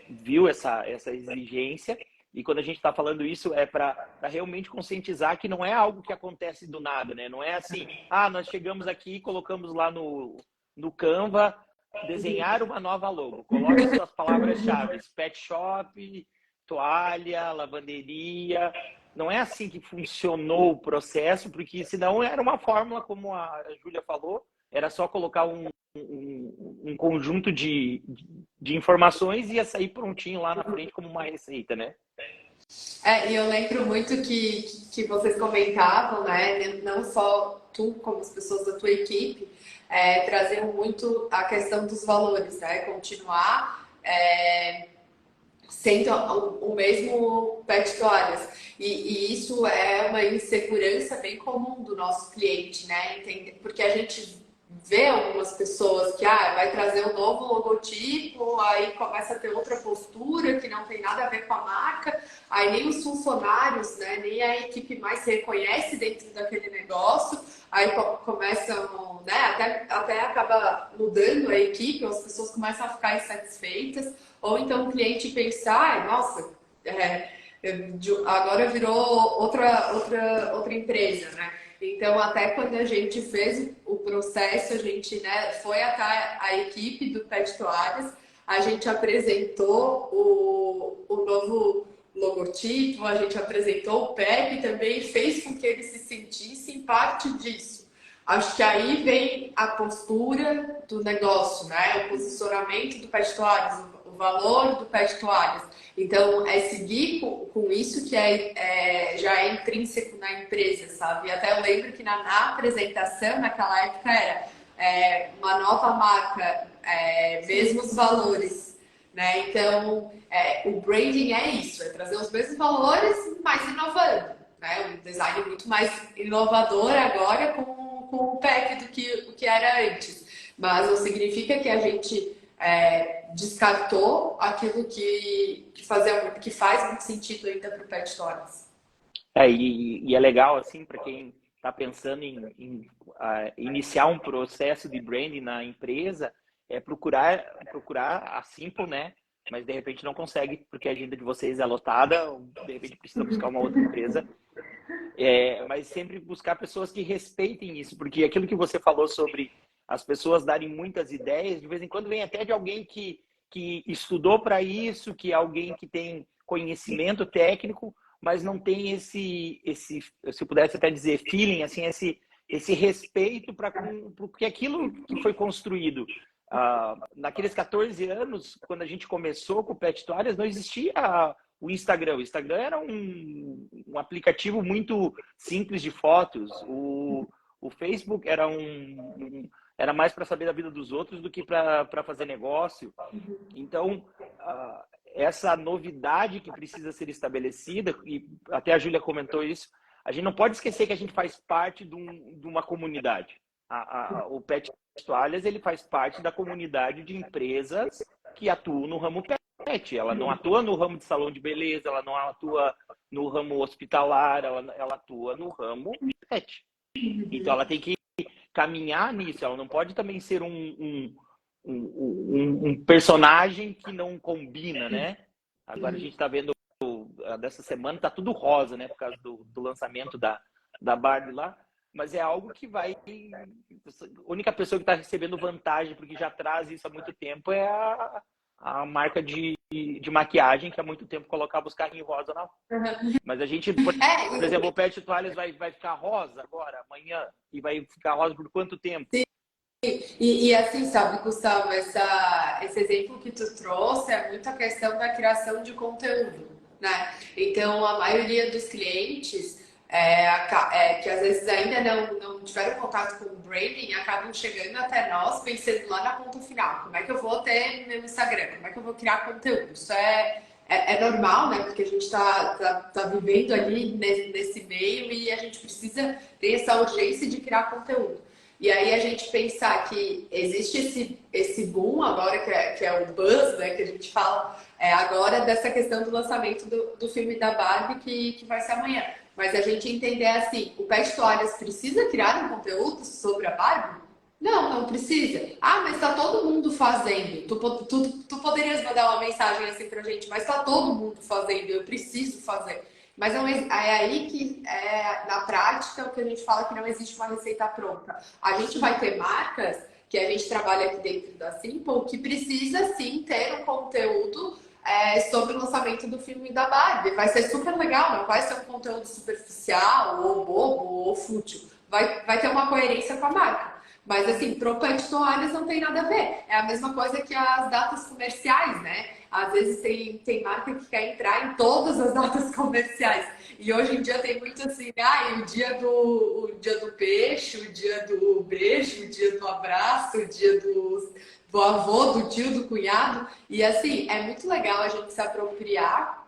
viu essa exigência. E quando a gente está falando isso é para realmente conscientizar que não é algo que acontece do nada, né? Não é assim, nós chegamos aqui e colocamos lá no Canva desenhar uma nova logo. Coloque suas palavras-chave, pet shop, toalha, lavanderia. Não é assim que funcionou o processo, porque senão era uma fórmula, como a Júlia falou, era só colocar um conjunto de informações e ia sair prontinho lá na frente como uma receita, né? E eu lembro muito que vocês comentavam, né? Não só tu, como as pessoas da tua equipe, traziam muito a questão dos valores, né? Continuar sendo o mesmo Pet Toalhas. E isso é uma insegurança bem comum do nosso cliente, né? Porque a gente vê algumas pessoas que vai trazer um novo logotipo, aí começa a ter outra postura que não tem nada a ver com a marca, aí nem os funcionários, né, nem a equipe mais se reconhece dentro daquele negócio, aí começam, né, até acaba mudando a equipe, as pessoas começam a ficar insatisfeitas, ou então o cliente pensar, nossa, agora virou outra empresa, né? Então, até quando a gente fez o processo, a gente, né, foi até a equipe do Pet Toalhas, a gente apresentou o novo logotipo, a gente apresentou o Pepe também, fez com que eles se sentissem parte disso. Acho que aí vem a postura do negócio, né? O posicionamento do Pet Toalhas, o valor do Pet Toalhas. Então, é seguir com isso que já é intrínseco na empresa, sabe? Até eu lembro que na apresentação, naquela época, era uma nova marca, mesmos valores, né? Então, o branding é isso, é trazer os mesmos valores, mas inovando, né? Um design muito mais inovador agora com o PEC do que o que era antes. Mas não significa que a gente descartou aquilo que faz muito sentido ainda para o Pet Stores. E é legal, assim, para quem está pensando em iniciar um processo de branding na empresa, procurar a Simple, né? Mas de repente não consegue porque a agenda de vocês é lotada, ou de repente precisa buscar uma outra empresa. Mas sempre buscar pessoas que respeitem isso, porque aquilo que você falou sobre as pessoas darem muitas ideias, de vez em quando vem até de alguém que estudou para isso, que é alguém que tem conhecimento técnico, mas não tem esse se eu pudesse até dizer, feeling, assim, esse respeito para porque aquilo que foi construído. Naqueles 14 anos, quando a gente começou com o Pet Toalhas, não existia o Instagram. O Instagram era um aplicativo muito simples de fotos. O Facebook era mais para saber da vida dos outros do que para fazer negócio. Então, essa novidade que precisa ser estabelecida, e até a Júlia comentou isso, a gente não pode esquecer que a gente faz parte de uma comunidade. O Pet Toalhas, ele faz parte da comunidade de empresas que atuam no ramo pet. Ela não atua no ramo de salão de beleza, ela não atua no ramo hospitalar, ela atua no ramo pet. Então, ela tem que caminhar nisso. Ela não pode também ser um personagem que não combina, né? Agora a gente está vendo, dessa semana, tá tudo rosa, né? Por causa do lançamento da Barbie lá. Mas é algo que vai... A única pessoa que está recebendo vantagem, porque já traz isso há muito tempo, é a marca de maquiagem, que há muito tempo colocava os carrinhos rosa na rua. Mas a gente, por exemplo, o Pet Toalhas vai ficar rosa agora, amanhã, e vai ficar rosa por quanto tempo? E assim, sabe, Gustavo, esse exemplo que tu trouxe é muito a questão da criação de conteúdo, né? Então, a maioria dos clientes que às vezes ainda não tiveram contato com o branding, acabam chegando até nós pensando lá na ponta final. Como é que eu vou ter meu Instagram? Como é que eu vou criar conteúdo? Isso é normal, né? Porque a gente tá vivendo ali nesse meio e a gente precisa ter essa urgência de criar conteúdo. E aí a gente pensar que existe esse boom agora, que é o buzz, né, que a gente fala agora, dessa questão do lançamento do filme da Barbie, que vai ser amanhã. Mas a gente entender assim, o Pet Toalhas precisa criar um conteúdo sobre a Barbie? Não precisa. Mas tá todo mundo fazendo. Tu poderias mandar uma mensagem assim pra gente, mas tá todo mundo fazendo, eu preciso fazer. Mas é aí que, na prática, o que a gente fala que não existe uma receita pronta. A gente vai ter marcas que a gente trabalha aqui dentro da Simple que precisa, sim, ter um conteúdo sobre o lançamento do filme da Barbie. Vai ser super legal, não vai ser um conteúdo superficial, ou bobo, ou fútil. Vai ter uma coerência com a marca. Mas, assim, pro Pet Toalhas não tem nada a ver. É a mesma coisa que as datas comerciais, né? Às vezes tem marca que quer entrar em todas as datas comerciais. E hoje em dia tem muito assim, o dia do peixe, o dia do beijo, o dia do abraço, o dia do avô, do tio, do cunhado. E assim, é muito legal a gente se apropriar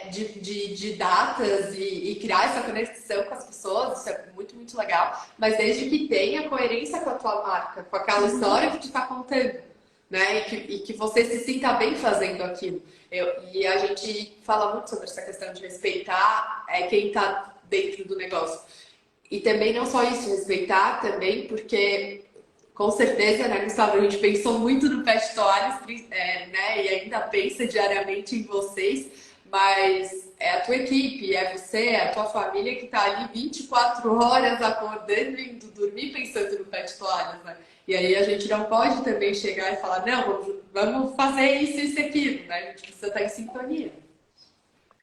de datas e criar essa conexão com as pessoas. Isso é muito, muito legal. Mas desde que tenha coerência com a tua marca, com aquela história que tu está contando, né? E que você se sinta bem fazendo aquilo. E a gente fala muito sobre essa questão de respeitar quem está dentro do negócio. E também não só isso, respeitar também, porque com certeza, né, Gustavo, a gente pensou muito no Pet Toalhas, né? E ainda pensa diariamente em vocês, mas é a tua equipe, é você, é a tua família que está ali 24 horas acordando e indo dormir pensando no Pet Toalhas, né? E aí a gente não pode também chegar e falar, não, vamos fazer isso e aquilo, né? A gente precisa estar em sintonia.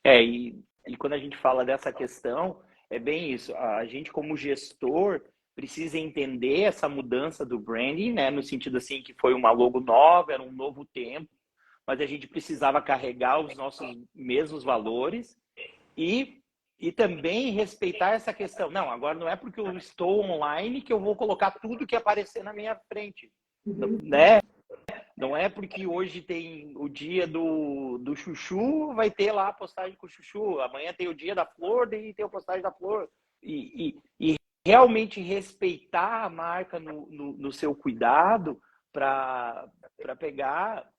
E quando a gente fala dessa questão, é bem isso. A gente, como gestor, precisa entender essa mudança do branding, né? No sentido assim que foi uma logo nova, era um novo tempo, mas a gente precisava carregar os nossos mesmos valores e também respeitar essa questão. Não, agora não é porque eu estou online que eu vou colocar tudo que aparecer na minha frente, né? Não é porque hoje tem o dia do chuchu, vai ter lá a postagem com o chuchu. Amanhã tem o dia da flor, e tem a postagem da flor. E realmente respeitar a marca no seu cuidado para pegar,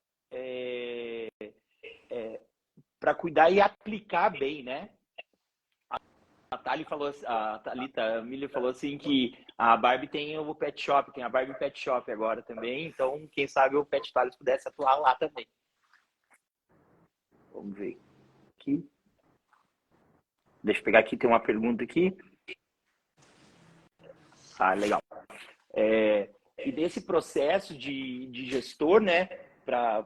para cuidar e aplicar bem, né? A Thalita Miller falou assim que a Barbie tem o Pet Shop, tem a Barbie Pet Shop agora também, então quem sabe o Pet Toys pudesse atuar lá também. Vamos ver aqui. Deixa eu pegar aqui, tem uma pergunta aqui. Ah, legal. E desse processo de gestor, né, para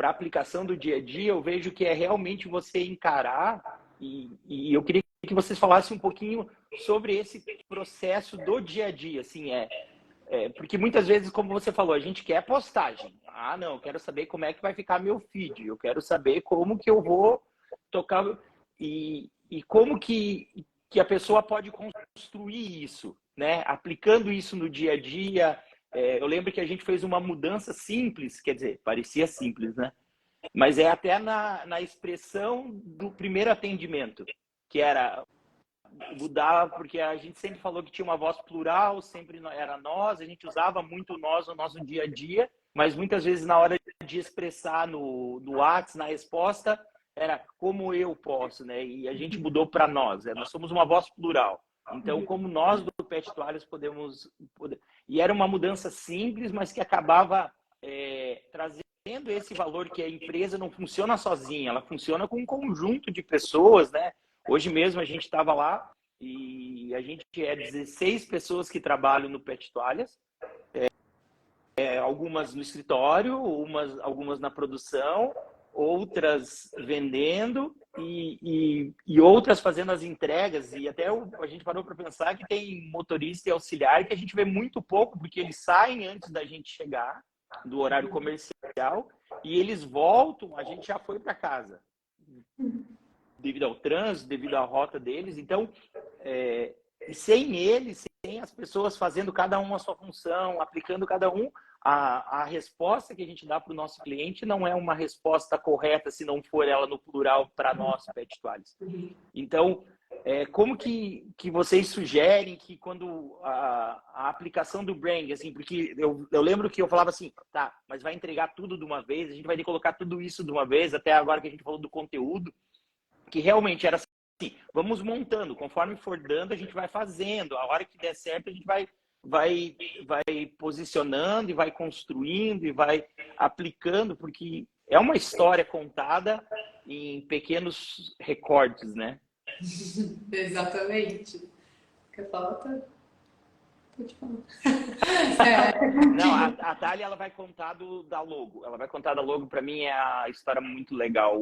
aplicação do dia a dia, eu vejo que é realmente você encarar, e eu queria que vocês falassem um pouquinho sobre esse processo do dia a dia, assim, porque muitas vezes, como você falou, a gente quer postagem. Ah, não, eu quero saber como é que vai ficar meu feed, eu quero saber como que eu vou tocar, e como que a pessoa pode construir isso, né? Aplicando isso no dia a dia. Eu lembro que a gente fez uma mudança simples, quer dizer, parecia simples, né? Mas é até na expressão do primeiro atendimento, que era mudar, porque a gente sempre falou que tinha uma voz plural, sempre era nós, a gente usava muito nós no nosso dia a dia, mas muitas vezes na hora de expressar no WhatsApp, na resposta, era como eu posso, né? E a gente mudou para nós, nós somos uma voz plural. Então, como nós do Pet Toalhas podemos... E era uma mudança simples, mas que acabava trazendo esse valor que a empresa não funciona sozinha, ela funciona com um conjunto de pessoas, né? Hoje mesmo a gente estava lá e a gente 16 pessoas que trabalham no Pet Toalhas, algumas no escritório, algumas na produção, outras vendendo e outras fazendo as entregas. E até a gente parou para pensar que tem motorista e auxiliar que a gente vê muito pouco, porque eles saem antes da gente chegar do horário comercial e eles voltam, a gente já foi para casa. Devido ao trânsito, devido à rota deles. Então, sem eles, sem as pessoas fazendo cada um a sua função, aplicando cada um, a resposta que a gente dá para o nosso cliente não é uma resposta correta se não for ela no plural para nós, Pet Toalhas. Então, como que vocês sugerem que quando a aplicação do brand, assim, porque eu lembro que eu falava assim, tá, mas vai entregar tudo de uma vez, a gente vai ter que colocar tudo isso de uma vez, até agora que a gente falou do conteúdo, que realmente era assim, vamos montando, conforme for dando, a gente vai fazendo, a hora que der certo, a gente vai posicionando e vai construindo e vai aplicando, porque é uma história contada em pequenos recortes, né? Exatamente. Quer falar, tá? Pode falar. Não, a Thalia, ela vai contar da logo. Ela vai contar da logo, para mim é a história muito legal.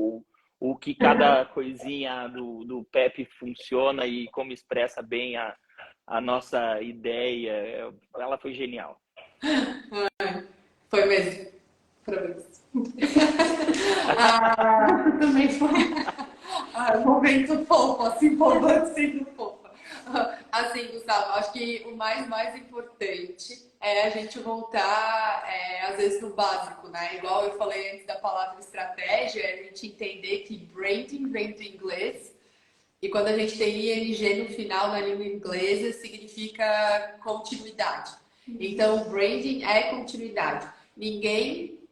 O que cada coisinha do Pepe funciona e como expressa bem a nossa ideia. Ela foi genial. Foi mesmo. Parabéns. Também foi. Momento fofo, assim, empolgante, sendo fofa. Assim, Gustavo, acho que o mais importante é a gente voltar, às vezes, no básico, né? Igual eu falei antes da palavra estratégia, a gente entender que branding vem do inglês e quando a gente tem ING no final na língua inglesa, significa continuidade. Então, branding é continuidade.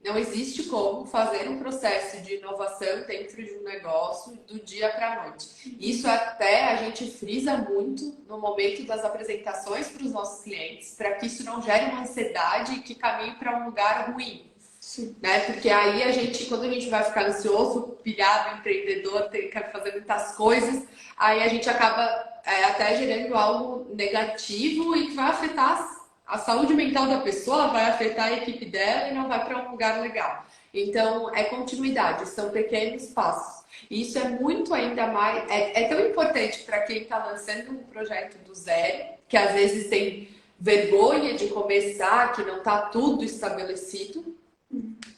Não existe como fazer um processo de inovação dentro de um negócio do dia para a noite. Isso até a gente frisa muito no momento das apresentações para os nossos clientes, para que isso não gere uma ansiedade e que caminhe para um lugar ruim. Né? Porque aí quando a gente vai ficar ansioso, pilhado, empreendedor, quer fazer muitas coisas, aí a gente acaba até gerando algo negativo e que vai afetar a saúde mental da pessoa, vai afetar a equipe dela e não vai para um lugar legal. Então, é continuidade, são pequenos passos. Isso é muito ainda mais, é tão importante para quem está lançando um projeto do zero, que às vezes tem vergonha de começar, que não está tudo estabelecido,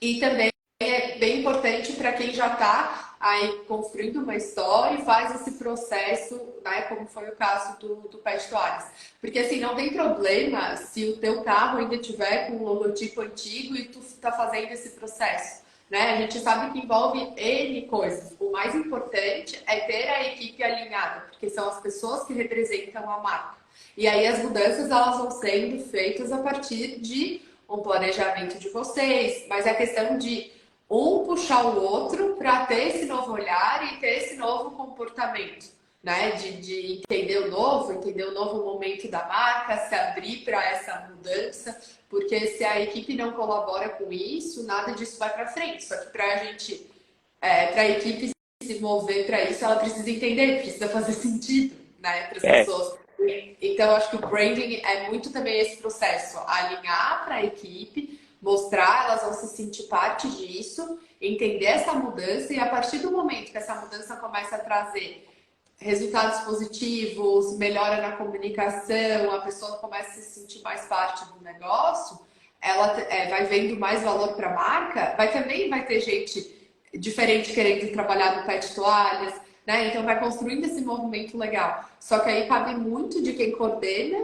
e também é bem importante para quem já está aí construindo uma história e faz esse processo, né, como foi o caso do Pet Toalhas. Porque assim, não tem problema se o teu carro ainda tiver com um logotipo antigo e tu está fazendo esse processo. Né? A gente sabe que envolve N coisas. O mais importante é ter a equipe alinhada, porque são as pessoas que representam a marca. E aí as mudanças elas vão sendo feitas a partir de um planejamento de vocês, mas é questão de um puxar o outro para ter esse novo olhar e ter esse novo comportamento, né? De entender o novo momento da marca, se abrir para essa mudança, porque se a equipe não colabora com isso, nada disso vai para frente. Só que para a gente, para a equipe se mover para isso, ela precisa entender, precisa fazer sentido, né, para as pessoas. Então, acho que o branding é muito também esse processo, alinhar para a equipe, mostrar, elas vão se sentir parte disso, entender essa mudança e a partir do momento que essa mudança começa a trazer resultados positivos, melhora na comunicação, a pessoa começa a se sentir mais parte do negócio, ela vai vendo mais valor para a marca, vai ter gente diferente querendo trabalhar no Pet Toalhas, né? Então vai construindo esse movimento legal. Só que aí cabe muito de quem coordena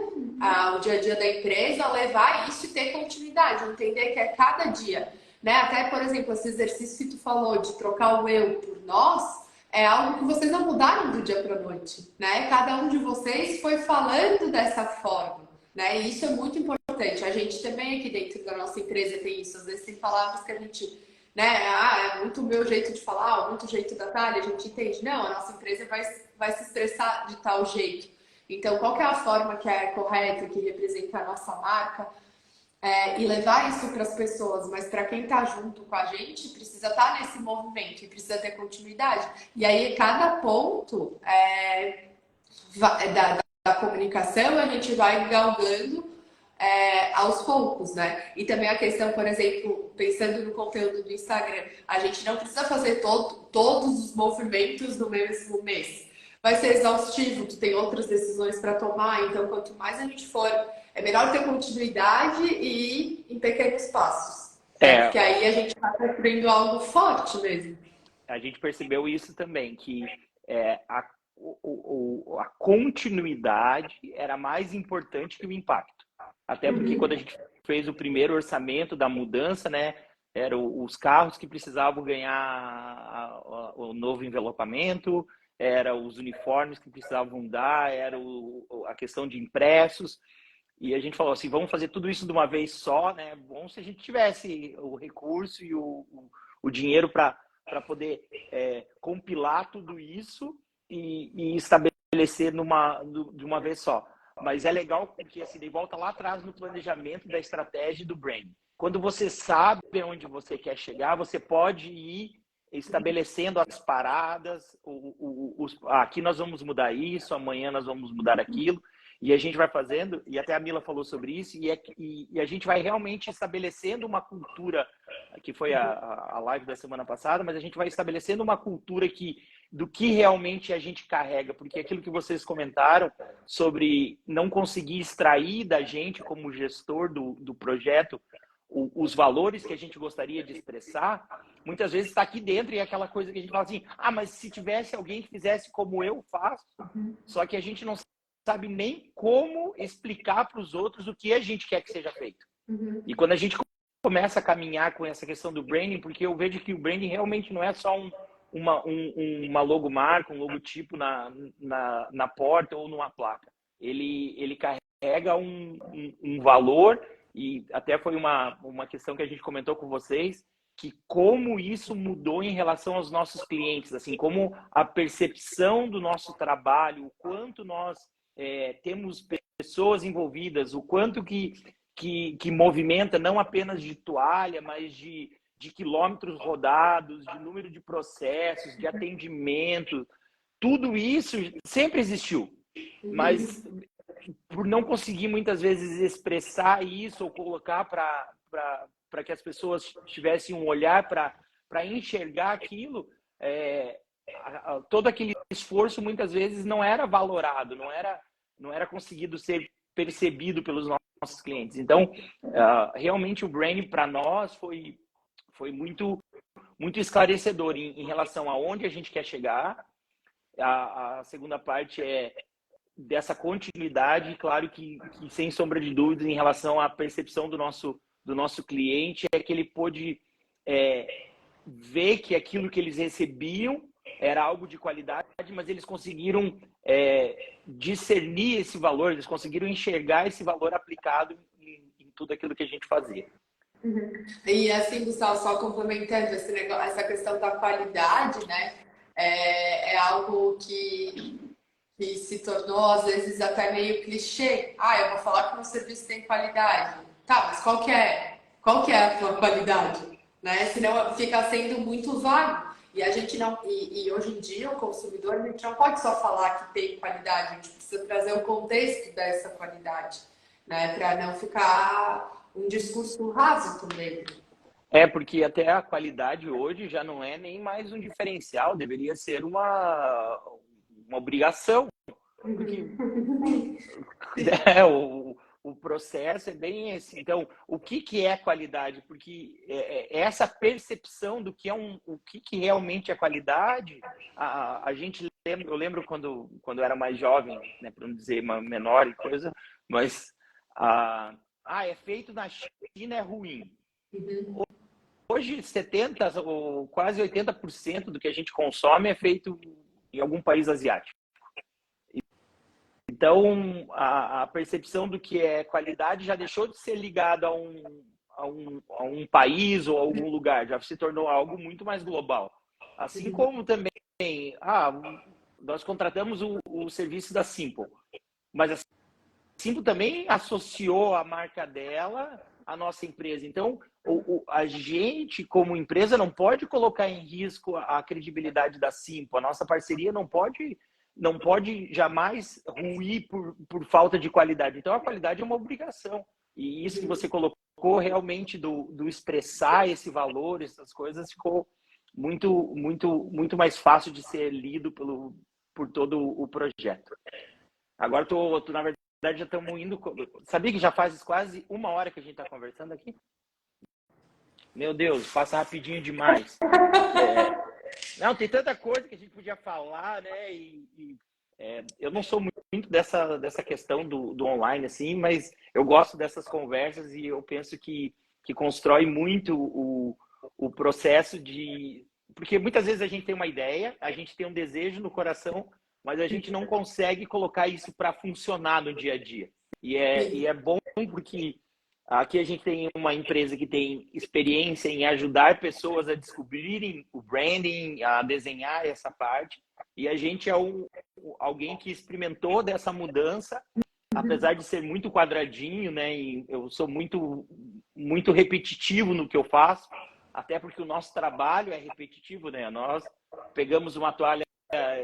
o dia a dia da empresa levar isso e ter continuidade, entender que é cada dia, né? Até, por exemplo, esse exercício que tu falou de trocar o eu por nós, é algo que vocês não mudaram do dia para a noite, né? Cada um de vocês foi falando dessa forma, né? E isso é muito importante. A gente também aqui dentro da nossa empresa tem isso. Às vezes tem palavras que a gente, né? É muito o meu jeito de falar, muito o jeito da Thalia, a gente entende. Não, a nossa empresa vai se estressar de tal jeito. Então, qual que é a forma que é correta, que representa a nossa marca? E levar isso para as pessoas, mas para quem está junto com a gente, precisa estar nesse movimento e precisa ter continuidade. E aí, cada ponto da comunicação, a gente vai galgando aos poucos, né? E também a questão, por exemplo, pensando no conteúdo do Instagram, a gente não precisa fazer todos os movimentos no mesmo mês. Vai ser exaustivo, tu tem outras decisões para tomar, então quanto mais a gente for, é melhor ter continuidade e ir em pequenos passos. Porque aí a gente está construindo algo forte mesmo. A gente percebeu isso também, que a continuidade era mais importante que o impacto. Até porque quando a gente fez o primeiro orçamento da mudança, né, eram os carros que precisavam ganhar o novo envelopamento, eram os uniformes que precisavam dar, era a questão de impressos. E a gente falou assim, vamos fazer tudo isso de uma vez só, né? Bom se a gente tivesse o recurso e o dinheiro para poder compilar tudo isso e estabelecer de uma vez só. Mas é legal porque assim, de volta lá atrás no planejamento da estratégia do brand. Quando você sabe onde você quer chegar, você pode ir estabelecendo as paradas, aqui nós vamos mudar isso, amanhã nós vamos mudar aquilo, e a gente vai fazendo, e até a Mila falou sobre isso, e a gente vai realmente estabelecendo uma cultura, que foi a live da semana passada, mas a gente vai estabelecendo uma cultura do que realmente a gente carrega, porque aquilo que vocês comentaram sobre não conseguir extrair da gente como gestor do projeto os valores que a gente gostaria de expressar, muitas vezes está aqui dentro e é aquela coisa que a gente fala assim, mas se tivesse alguém que fizesse como eu faço, só que a gente não sabe nem como explicar para os outros o que a gente quer que seja feito. E quando a gente começa a caminhar com essa questão do branding, porque eu vejo que o branding realmente não é só uma logomarca, um logotipo na porta ou numa placa. Ele carrega um valor. E até foi uma questão que a gente comentou com vocês, que como isso mudou em relação aos nossos clientes, assim, como a percepção do nosso trabalho, o quanto nós temos pessoas envolvidas, o quanto que movimenta não apenas de toalha, mas de quilômetros rodados, de número de processos, de atendimento, tudo isso sempre existiu, mas por não conseguir muitas vezes expressar isso ou colocar para que as pessoas tivessem um olhar para enxergar aquilo, todo aquele esforço muitas vezes não era valorado, não era conseguido ser percebido pelos nossos clientes. Então, realmente o branding para nós foi muito esclarecedor em relação a onde a gente quer chegar. A segunda parte é dessa continuidade, claro que sem sombra de dúvidas, em relação à percepção do nosso cliente, é que ele pôde ver que aquilo que eles recebiam era algo de qualidade, mas eles conseguiram discernir esse valor, eles conseguiram enxergar esse valor aplicado em tudo aquilo que a gente fazia. E assim, Gustavo, só complementando essa questão da qualidade, né? É algo que se tornou, às vezes, até meio clichê. Eu vou falar que meu serviço tem qualidade. Tá, mas qual que é? Qual que é a tua qualidade? Né? Senão fica sendo muito vago. E a gente não. E hoje em dia, o consumidor, a gente não pode só falar que tem qualidade, a gente precisa trazer o contexto dessa qualidade, né? Para não ficar um discurso raso também. Porque até a qualidade hoje já não é nem mais um diferencial, deveria ser uma obrigação. Porque, o processo é bem esse. Então, o que é qualidade? Porque essa percepção do que é o que realmente é qualidade, a gente lembra, eu lembro quando eu era mais jovem, né, para não dizer menor e coisa, mas é feito na China é ruim. Hoje, 70% ou quase 80% do que a gente consome é feito em algum país asiático. Então, a percepção do que é qualidade já deixou de ser ligada a um país ou a algum lugar, já se tornou algo muito mais global. Assim como também, nós contratamos o serviço da Simple, mas a Simple também associou a marca dela à nossa empresa. Então, a gente, como empresa, não pode colocar em risco a credibilidade da Simple. A nossa parceria não pode jamais ruir por falta de qualidade. Então, a qualidade é uma obrigação. E isso que você colocou realmente do expressar esse valor, essas coisas, ficou muito mais fácil de ser lido por todo o projeto. Agora, na verdade, já estamos indo... Sabia que já faz quase 1 hora que a gente está conversando aqui? Meu Deus, passa rapidinho demais. Não, tem tanta coisa que a gente podia falar, né? Eu não sou muito dessa questão do online, assim, mas eu gosto dessas conversas e eu penso que constrói muito o processo de... Porque muitas vezes a gente tem uma ideia, a gente tem um desejo no coração, mas a gente não consegue colocar isso para funcionar no dia a dia. E é bom porque aqui a gente tem uma empresa que tem experiência em ajudar pessoas a descobrirem o branding, a desenhar essa parte. E a gente é alguém que experimentou dessa mudança, apesar de ser muito quadradinho, né? E eu sou muito repetitivo no que eu faço, até porque o nosso trabalho é repetitivo, né? Nós pegamos uma toalha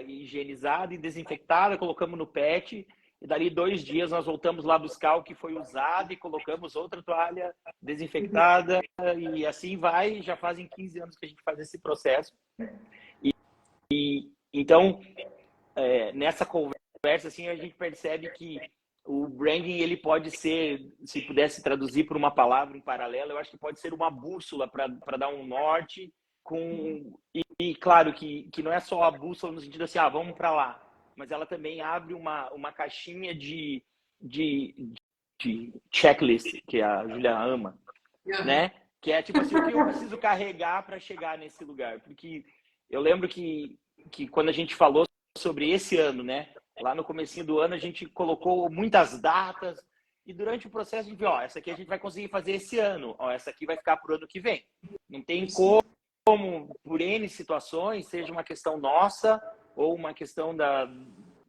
higienizada e desinfectada, colocamos no pet, e dali 2 dias nós voltamos lá buscar o que foi usado e colocamos outra toalha desinfectada, e assim vai. Já fazem 15 anos que a gente faz esse processo. Então, nessa conversa, assim, a gente percebe que o branding, ele pode ser, se pudesse traduzir por uma palavra em paralelo, eu acho que pode ser uma bússola para dar um norte, e claro que não é só a bússola no sentido assim, vamos para lá, mas ela também abre uma caixinha de checklist, que a Júlia ama, né? Que é tipo assim, o que eu preciso carregar para chegar nesse lugar. Porque eu lembro que quando a gente falou sobre esse ano, né? Lá no comecinho do ano a gente colocou muitas datas e durante o processo a gente viu, essa aqui a gente vai conseguir fazer esse ano, essa aqui vai ficar pro ano que vem. Não tem como, por N situações, seja uma questão nossa ou uma questão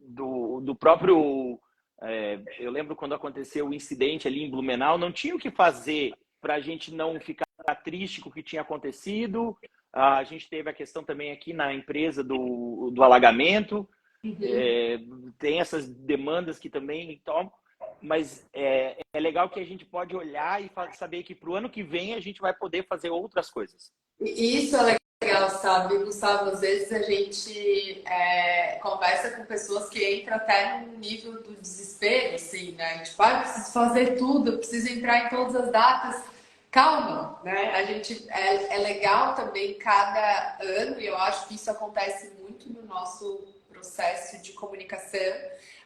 do próprio... eu lembro quando aconteceu o incidente ali em Blumenau, não tinha o que fazer para a gente não ficar triste com o que tinha acontecido. A gente teve a questão também aqui na empresa do alagamento. Tem essas demandas que também tomam, mas é legal que a gente pode olhar e saber que para o ano que vem a gente vai poder fazer outras coisas. Isso é legal, sabe, Gustavo? Às vezes a gente conversa com pessoas que entram até num nível do desespero, assim, né? Tipo, eu preciso fazer tudo, eu preciso entrar em todas as datas. Calma, né? A gente é legal também cada ano, e eu acho que isso acontece muito no nosso processo de comunicação.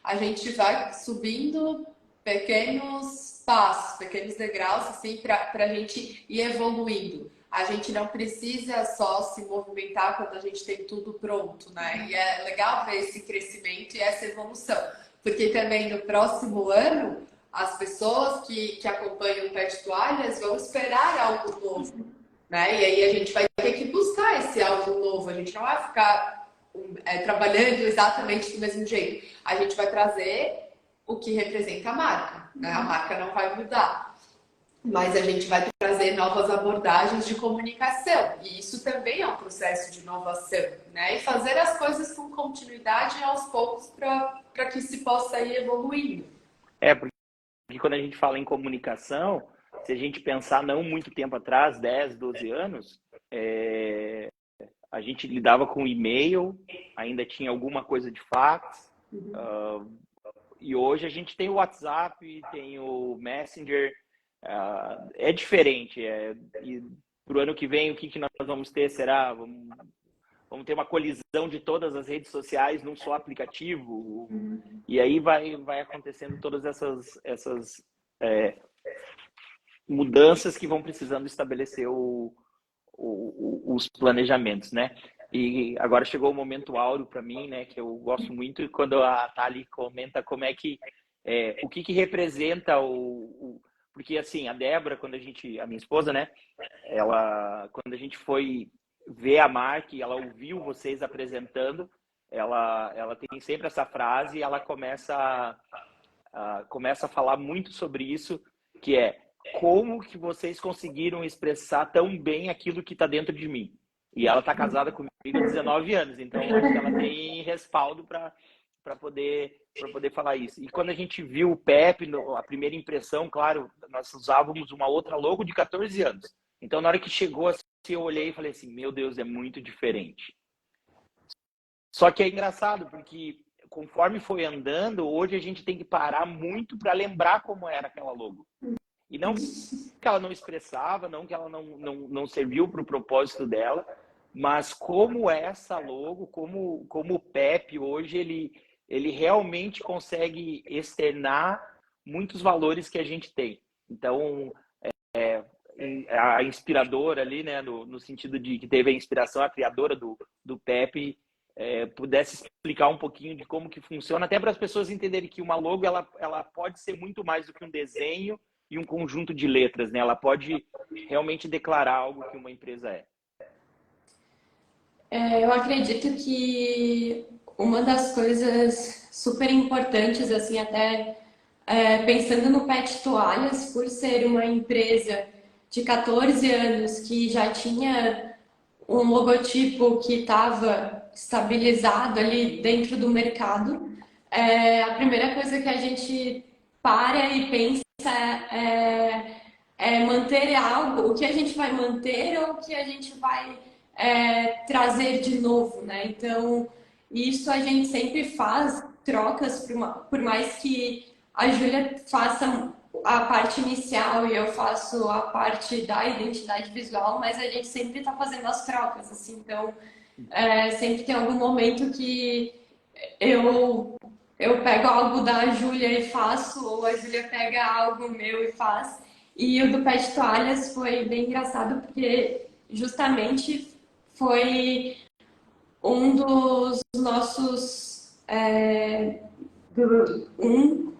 A gente vai subindo pequenos passos, pequenos degraus, assim, para a gente ir evoluindo. A gente não precisa só se movimentar quando a gente tem tudo pronto, né? E é legal ver esse crescimento e essa evolução. Porque também no próximo ano, as pessoas que acompanham o Pet Toalhas vão esperar algo novo, né? E aí a gente vai ter que buscar esse algo novo. A gente não vai ficar trabalhando exatamente do mesmo jeito. A gente vai trazer o que representa a marca, né? A marca não vai mudar. Mas a gente vai trazer novas abordagens de comunicação. E isso também é um processo de inovação, né? E fazer as coisas com continuidade aos poucos para que se possa ir evoluindo. Porque quando a gente fala em comunicação, se a gente pensar não muito tempo atrás, 10, 12 anos, a gente lidava com e-mail, ainda tinha alguma coisa de fax, e hoje a gente tem o WhatsApp, tem o Messenger. É diferente. E para o ano que vem, o que nós vamos ter? Será? Vamos ter uma colisão de todas as redes sociais num só aplicativo. E aí vai acontecendo todas essas mudanças que vão precisando estabelecer os planejamentos, né? E agora chegou o momento áureo para mim, né? Que eu gosto muito, e quando a Thali comenta como é que o que representa porque assim, a Débora, a minha esposa, né? Quando a gente foi ver a marca e ela ouviu vocês apresentando, ela tem sempre essa frase e ela começa a falar muito sobre isso, que é como que vocês conseguiram expressar tão bem aquilo que está dentro de mim. E ela está casada comigo há 19 anos, então acho que ela tem respaldo para poder falar isso. E quando a gente viu o Pepe, a primeira impressão, claro, nós usávamos uma outra logo de 14 anos. Então, na hora que chegou, assim, eu olhei e falei assim, meu Deus, é muito diferente. Só que é engraçado, porque conforme foi andando, hoje a gente tem que parar muito para lembrar como era aquela logo. E não que ela não expressava, não que ela não serviu para o propósito dela, mas como essa logo, como o Pepe hoje, ele realmente consegue externar muitos valores que a gente tem. Então, a inspiradora ali, né, no sentido de que teve a inspiração, a criadora do Pepe, pudesse explicar um pouquinho de como que funciona, até para as pessoas entenderem que uma logo ela pode ser muito mais do que um desenho e um conjunto de letras, né? Ela pode realmente declarar algo que uma empresa é. Eu acredito que uma das coisas super importantes, assim, até pensando no Pet Toalhas, por ser uma empresa de 14 anos que já tinha um logotipo que estava estabilizado ali dentro do mercado, a primeira coisa que a gente para e pensa é manter algo, o que a gente vai manter ou o que a gente vai trazer de novo, né? Então, isso a gente sempre faz trocas, por mais que a Júlia faça a parte inicial e eu faço a parte da identidade visual, mas a gente sempre está fazendo as trocas, assim, então sempre tem algum momento que eu pego algo da Júlia e faço, ou a Júlia pega algo meu e faz. E o do Pet Toalhas foi bem engraçado, porque justamente foi um dos nossos.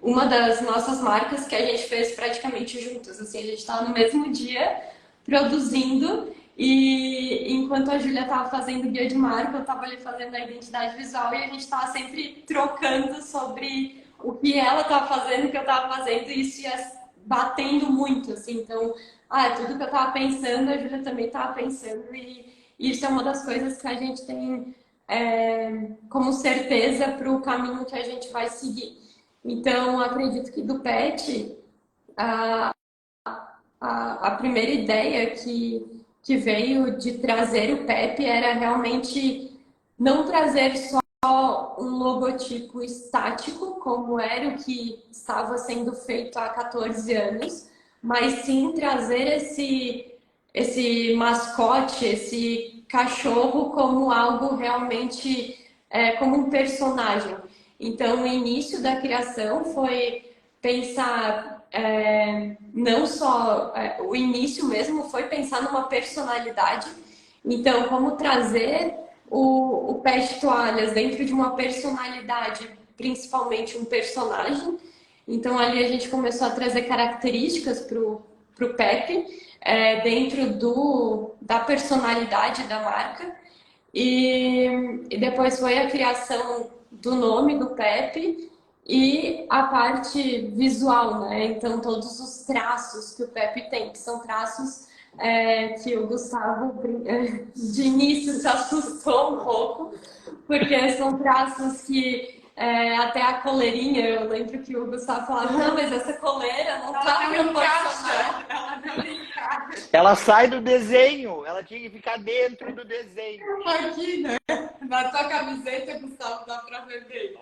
Uma das nossas marcas que a gente fez praticamente juntas. Assim, a gente estava no mesmo dia produzindo, e enquanto a Júlia estava fazendo o guia de marca, eu estava ali fazendo a identidade visual, e a gente estava sempre trocando sobre o que ela estava fazendo, o que eu estava fazendo, e isso ia batendo muito, assim. Então, tudo que eu estava pensando, a Júlia também estava pensando, e isso é uma das coisas que a gente tem como certeza para o caminho que a gente vai seguir. Então, acredito que do PET, a primeira ideia que veio de trazer o Pepe era realmente não trazer só um logotipo estático, como era o que estava sendo feito há 14 anos, mas sim trazer esse mascote, esse cachorro como algo realmente como um personagem. Então, o início da criação foi pensar não só o início mesmo foi pensar numa personalidade. Então, como trazer o Pet Toalhas dentro de uma personalidade, principalmente um personagem. Então, ali a gente começou a trazer características para o Pepe, dentro da personalidade da marca. E depois foi a criação do nome do Pepe e a parte visual, né? Então, todos os traços que o Pepe tem, que são traços que o Gustavo de início se assustou um pouco, porque são traços que até a coleirinha, eu lembro que o Gustavo falava, não, mas essa coleira não tá proporcional. Ela não encaixa. Ela sai do desenho, ela tinha que ficar dentro do desenho. Aqui, né? Na tua camiseta, Gustavo, dá pra ver bem.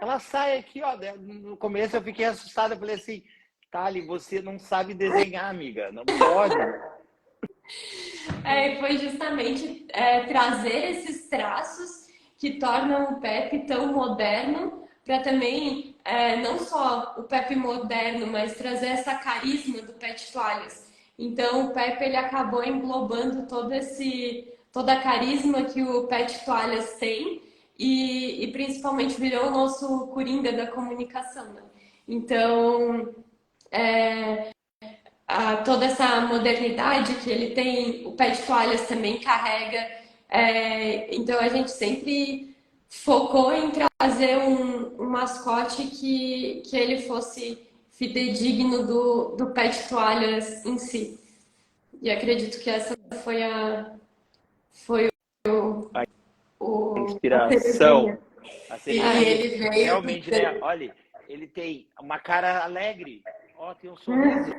Ela sai aqui, ó. No começo eu fiquei assustada, eu falei assim, Thali, você não sabe desenhar, amiga, não pode. Foi justamente trazer esses traços que tornam o Pepe tão moderno, para também não só o Pepe moderno, mas trazer essa carisma do Pet Toalhas. Então o Pepe ele acabou englobando toda a carisma que o Pet Toalhas tem e principalmente virou o nosso coringa da comunicação, né? Então toda essa modernidade que ele tem, o Pet Toalhas também carrega. Então a gente sempre focou em trazer um mascote que ele fosse fidedigno do Pet Toalhas em si. E acredito que essa foi A a inspiração. A E ele veio. realmente, né? Olha, ele tem uma cara alegre. Ó, tem um sorriso.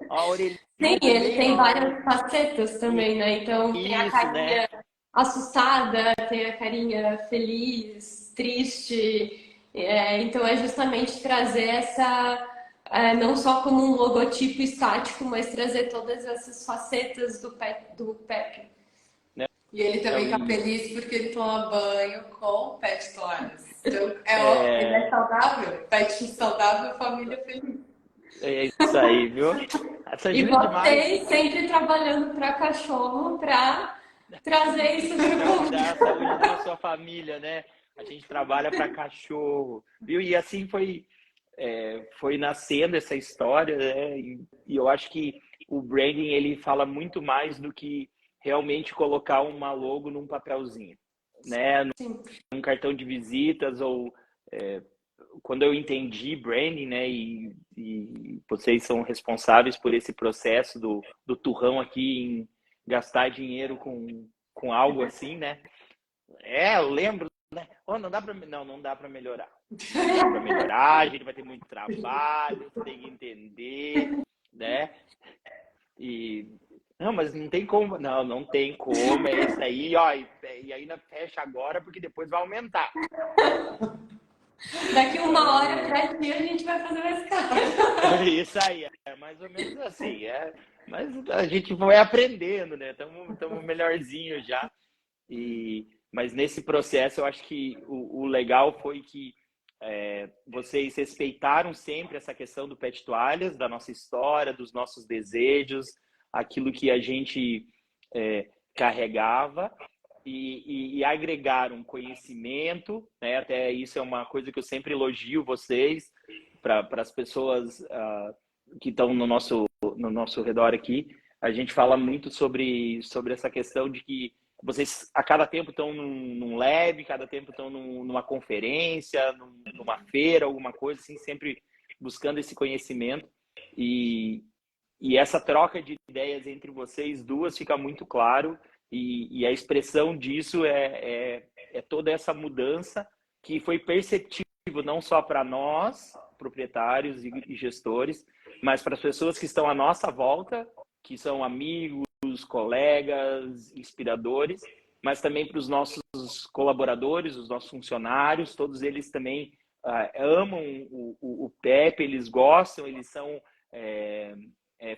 Ó, a orelhinha Sim, ele também, tem ó. várias facetas também, né? Então tem a Isso, carinha né? assustada, tem a carinha feliz, triste. Então é justamente trazer não só como um logotipo estático, mas trazer todas essas facetas do Pepe. E ele também tá feliz porque ele toma banho com Pet Toalhas. Então, óbvio, ele é saudável. Pet saudável, família feliz. É isso aí, viu? Essa E ajuda demais. vocês sempre trabalhando para cachorro, para trazer isso para o Para mundo. cuidar da saúde da sua família, né? A gente trabalha para cachorro, viu? E assim foi nascendo essa história, né? E eu acho que o branding ele fala muito mais do que realmente colocar uma logo num papelzinho, né? Sim. Num cartão de visitas ou quando eu entendi branding, né? E vocês são responsáveis por esse processo do turrão aqui em gastar dinheiro com algo assim, né? Eu lembro, né? Oh, não dá para melhorar. Não dá para melhorar, a gente vai ter muito trabalho, você tem que entender, né? Não, mas não tem como. Não tem como. É isso aí, ó. E ainda fecha agora, porque depois vai aumentar. Daqui uma hora para ti a gente vai fazer mais caro. Isso aí, é mais ou menos assim. Mas a gente vai aprendendo, né? Estamos melhorzinho já. Mas nesse processo, eu acho que o legal foi que vocês respeitaram sempre essa questão do Pet Toalhas, da nossa história, dos nossos desejos, aquilo que a gente carregava e agregaram conhecimento, né? Até isso é uma coisa que eu sempre elogio vocês, para as pessoas que estão no nosso redor aqui. A gente fala muito sobre essa questão de que vocês a cada tempo estão num lab, cada tempo estão numa conferência, numa feira, alguma coisa assim, sempre buscando esse conhecimento. E essa troca de ideias entre vocês duas fica muito claro. E a expressão disso é toda essa mudança que foi perceptível não só para nós, proprietários e gestores, mas para as pessoas que estão à nossa volta, que são amigos, colegas, inspiradores, mas também para os nossos colaboradores, os nossos funcionários, todos eles também amam o Pepe, eles gostam, eles são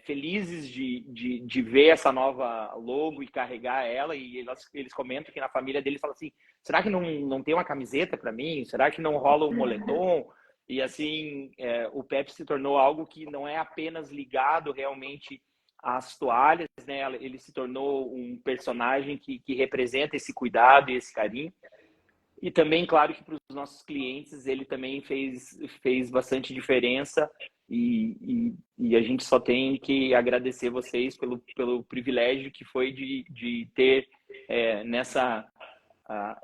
felizes de ver essa nova logo e carregar ela, e eles comentam que na família deles falam assim, será que não tem uma camiseta para mim? Será que não rola um moletom? E assim, o Pepe se tornou algo que não é apenas ligado realmente às toalhas, né? Ele se tornou um personagem que representa esse cuidado e esse carinho. E também, claro, que para os nossos clientes ele também fez bastante diferença e a gente só tem que agradecer vocês pelo privilégio que foi de ter nessa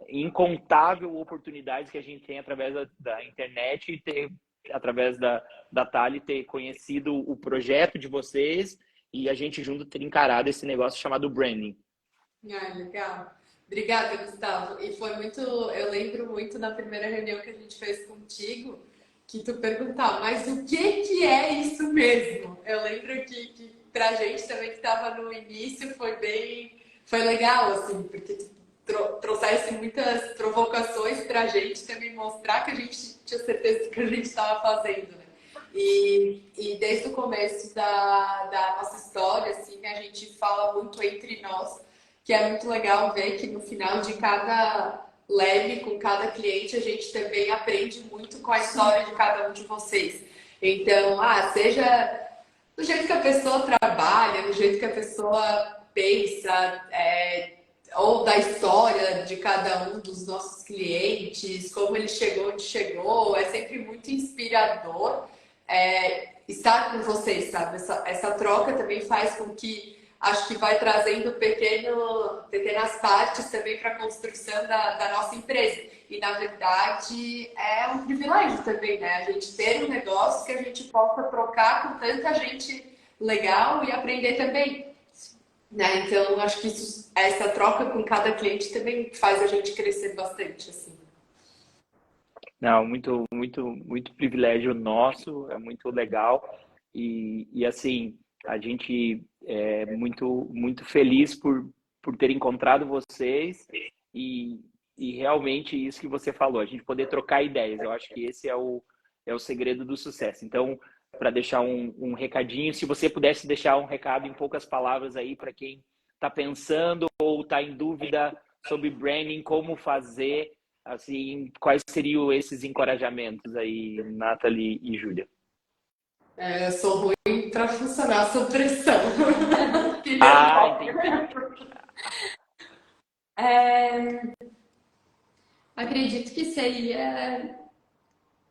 incontável oportunidades que a gente tem através da internet e ter, através da Thalie, ter conhecido o projeto de vocês e a gente junto ter encarado esse negócio chamado branding. Legal. Obrigada, Gustavo. E foi muito, eu lembro muito da primeira reunião que a gente fez contigo, que tu perguntava, mas o que é isso mesmo? Eu lembro que pra gente também que estava no início foi legal, assim, porque tu trouxesse muitas provocações pra gente também mostrar que a gente tinha certeza do que a gente estava fazendo, né? E desde o começo da nossa história, assim, a gente fala muito entre nós, que é muito legal ver que no final de cada lab, com cada cliente, a gente também aprende muito com a história de cada um de vocês. Então, seja do jeito que a pessoa trabalha, do jeito que a pessoa pensa, ou da história de cada um dos nossos clientes, como ele chegou onde chegou, é sempre muito inspirador estar com vocês, sabe? Essa troca também faz com que acho que vai trazendo pequenas partes também para a construção da nossa empresa. E, na verdade, é um privilégio também, né? A gente ter um negócio que a gente possa trocar com tanta gente legal e aprender também. Né? Então, acho que essa troca com cada cliente também faz a gente crescer bastante, assim. Não, muito, muito, muito privilégio nosso, é muito legal. E assim, a gente é muito, muito feliz por ter encontrado vocês e realmente isso que você falou, a gente poder trocar ideias. Eu acho que esse é o segredo do sucesso. Então, para deixar um recadinho, se você pudesse deixar um recado em poucas palavras aí para quem está pensando ou está em dúvida sobre branding, como fazer, assim, quais seriam esses encorajamentos aí, Nathalie e Júlia? Eu sou ruim para funcionar sob pressão. Entendi. Acredito que seria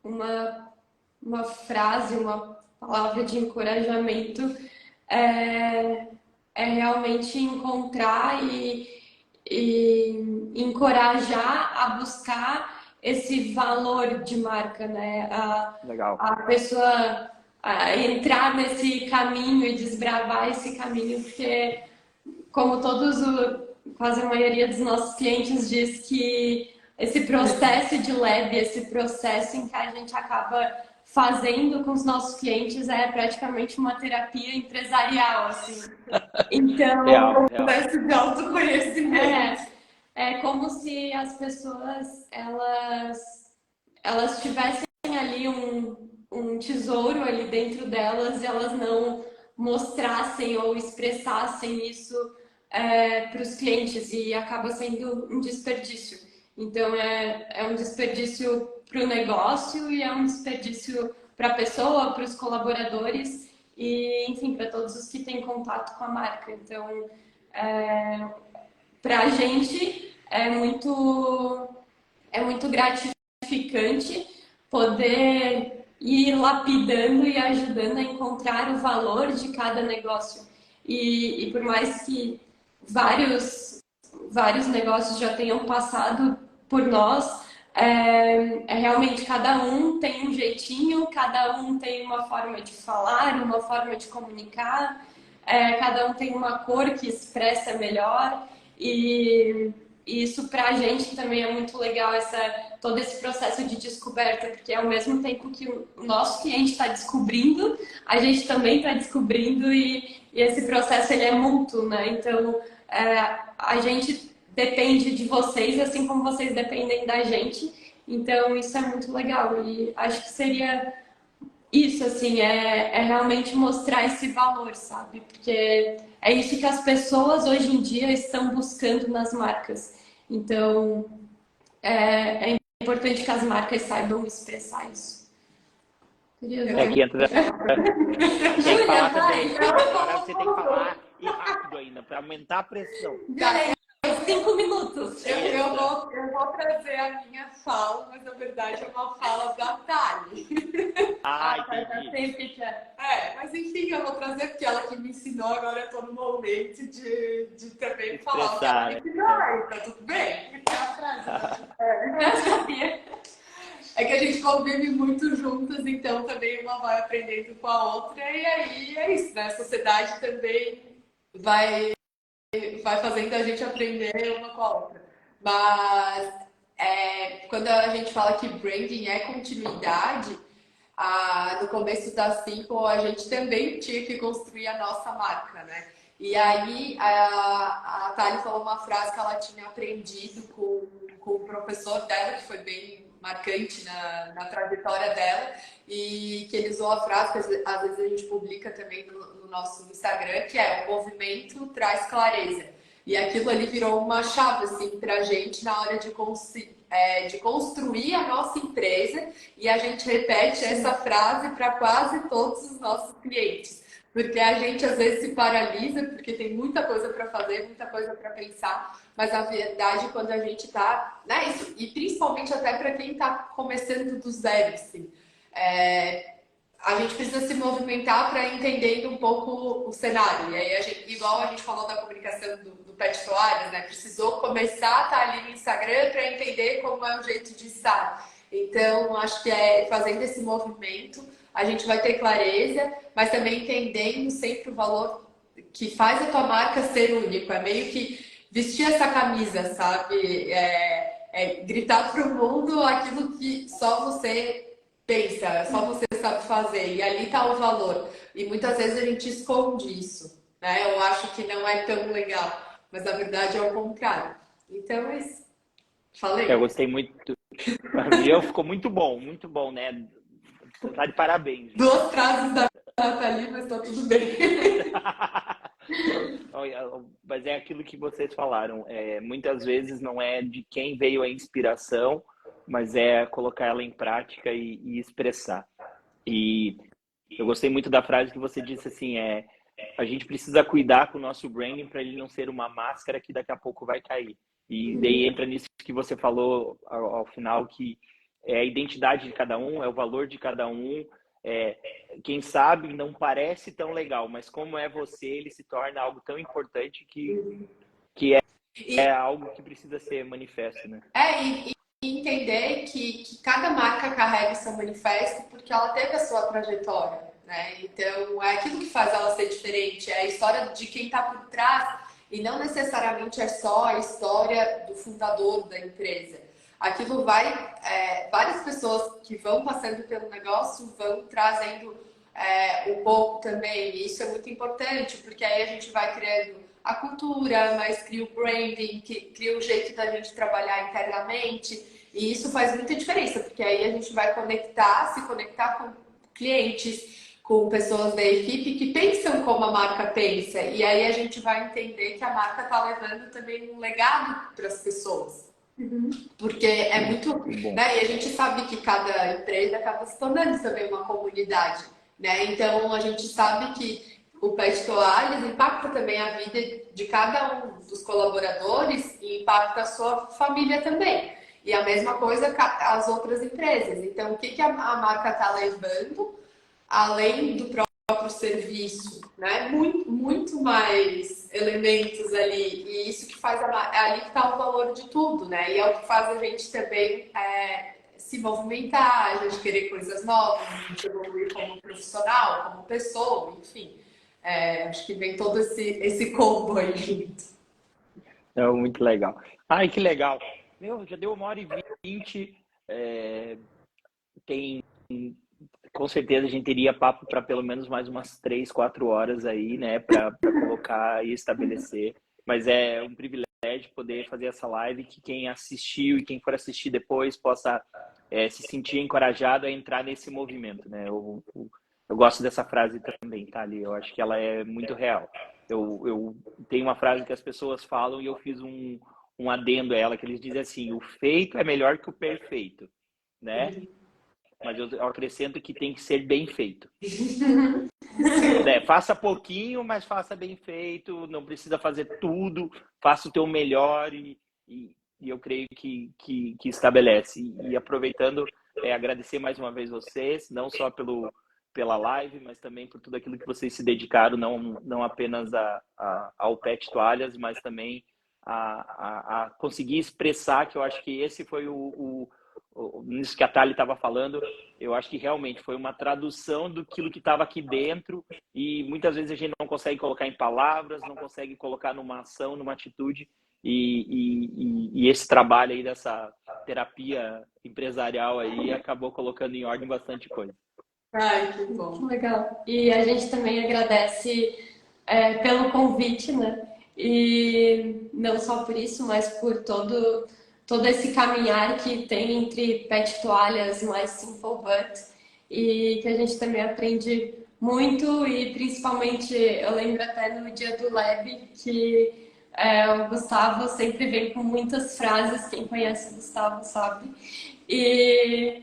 uma frase, uma palavra de encorajamento realmente encontrar e encorajar a buscar esse valor de marca, né? Legal. A pessoa entrar nesse caminho e desbravar esse caminho, porque como quase a maioria dos nossos clientes diz que esse processo de lab, esse processo em que a gente acaba fazendo com os nossos clientes é praticamente uma terapia empresarial, assim. Então, é um processo de autoconhecimento. É como se as pessoas elas tivessem ali um tesouro ali dentro delas e elas não mostrassem ou expressassem isso para os clientes e acaba sendo um desperdício. Então é um desperdício para o negócio e é um desperdício para a pessoa, para os colaboradores e, enfim, para todos os que têm contato com a marca. Então, para a gente é muito gratificante poder ir lapidando e ajudando a encontrar o valor de cada negócio. E por mais que vários negócios já tenham passado por nós, realmente cada um tem um jeitinho, cada um tem uma forma de falar, uma forma de comunicar, cada um tem uma cor que expressa melhor e E isso para a gente também é muito legal, todo esse processo de descoberta, porque ao mesmo tempo que o nosso cliente está descobrindo, a gente também está descobrindo e esse processo ele é mútuo, né? Então, a gente depende de vocês, assim como vocês dependem da gente. Então, isso é muito legal. E acho que seria isso, assim, é realmente mostrar esse valor, sabe? Porque é isso que as pessoas hoje em dia estão buscando nas marcas. Então, é importante que as marcas saibam expressar isso. É que entra. Tem que Júlia, falar vai! também. Agora você tem que falar e rápido ainda, para aumentar a pressão. Júlia, 5 minutos. Eu vou trazer a minha fala, mas na verdade é uma fala da Thali. Ah, Já entendi. sei o que é. Mas enfim, eu vou trazer porque ela que me ensinou, agora eu tô no momento de também falar o que ela me ensinou, tá tudo bem? Eu sabia. É que a gente convive muito juntas, então também uma vai aprendendo com a outra, e aí é isso, né? A sociedade também vai fazendo a gente aprender uma com a outra. Mas quando a gente fala que branding é continuidade, no começo da Simple a gente também tinha que construir a nossa marca, né? E aí a Thali falou uma frase que ela tinha aprendido com o professor dela, que foi bem marcante na trajetória dela, e que ele usou a frase que às vezes a gente publica também no nosso Instagram, que é: o movimento traz clareza. E aquilo ali virou uma chave assim, para a gente na hora de construir a nossa empresa, e a gente repete essa frase para quase todos os nossos clientes. Porque a gente às vezes se paralisa, porque tem muita coisa para fazer, muita coisa para pensar, mas na verdade, quando a gente está, né, e principalmente até para quem está começando do zero, assim, a gente precisa se movimentar para entender um pouco o cenário. E aí, igual a gente falou da comunicação do Pet Toalhas, né? Precisou começar a estar ali no Instagram para entender como é o jeito de estar. Então, acho que fazendo esse movimento, a gente vai ter clareza, mas também entendendo sempre o valor que faz a tua marca ser único. É meio que vestir essa camisa, sabe? Gritar para o mundo aquilo que só você pensa, só você sabe fazer, e ali está o valor. E muitas vezes a gente esconde isso, né? Eu acho que não é tão legal, mas na verdade é o contrário. Então é isso. Falei? Eu gostei muito. Ficou muito bom, né? Tá de parabéns. 2 frases da Nathalie, mas tá tudo bem. Mas é aquilo que vocês falaram. Muitas vezes não é de quem veio a inspiração, mas é colocar ela em prática e expressar. E eu gostei muito da frase que você disse assim, a gente precisa cuidar com o nosso branding para ele não ser uma máscara que daqui a pouco vai cair. E daí entra nisso que você falou ao final, que é a identidade de cada um, é o valor de cada um. Quem sabe não parece tão legal, mas como é você, ele se torna algo tão importante que é algo que precisa ser manifesto, né? E entender que cada marca carrega o seu manifesto porque ela teve a sua trajetória, né? Então, é aquilo que faz ela ser diferente, é a história de quem está por trás, e não necessariamente é só a história do fundador da empresa. Aquilo várias pessoas que vão passando pelo negócio vão trazendo um pouco também, e isso é muito importante, porque aí a gente vai criando a cultura, mas cria o branding, cria o jeito da gente trabalhar internamente, e isso faz muita diferença, porque aí a gente vai se conectar com clientes, com pessoas da equipe que pensam como a marca pensa, e aí a gente vai entender que a marca está levando também um legado para as pessoas. Porque é muito, né? E a gente sabe que cada empresa acaba se tornando também uma comunidade, né? Então a gente sabe que o Pet Toalhas impacta também a vida de cada um dos colaboradores e impacta a sua família também. E a mesma coisa as outras empresas. Então, o que a marca está levando, além do próprio serviço, né? Muito, muito mais elementos ali. E isso que faz ali que está o valor de tudo, né? E é o que faz a gente também se movimentar, a gente querer coisas novas, a gente evoluir como profissional, como pessoa, enfim. Acho que vem todo esse combo aí junto. Muito legal. Ai, que legal. Meu, já deu 1h20. Tem, com certeza a gente teria papo para pelo menos mais umas 3, 4 horas aí, né, para colocar e estabelecer. Mas é um privilégio poder fazer essa live, que quem assistiu e quem for assistir depois possa se sentir encorajado a entrar nesse movimento, né? Eu gosto dessa frase também, tá ali. Eu acho que ela é muito real. Eu tenho uma frase que as pessoas falam e eu fiz um adendo a ela, que eles dizem assim: o feito é melhor que o perfeito, né? Mas eu acrescento que tem que ser bem feito. Né? Faça pouquinho, mas faça bem feito. Não precisa fazer tudo. Faça o teu melhor e eu creio que estabelece. E aproveitando, agradecer mais uma vez vocês, não só pela live, mas também por tudo aquilo que vocês se dedicaram, não apenas ao Pet Toalhas, mas também a conseguir expressar, que eu acho que esse foi nisso que a Thali estava falando. Eu acho que realmente foi uma tradução daquilo que estava aqui dentro, e muitas vezes a gente não consegue colocar em palavras, não consegue colocar numa ação, numa atitude, e esse trabalho aí dessa terapia empresarial aí acabou colocando em ordem bastante coisa. Ai, que bom. Que legal. E a gente também agradece pelo convite, né? E não só por isso, mas por todo esse caminhar que tem entre Pet Toalhas mais Simple But, e que a gente também aprende muito, e principalmente eu lembro até no dia do Lab que o Gustavo sempre vem com muitas frases, quem conhece o Gustavo sabe, e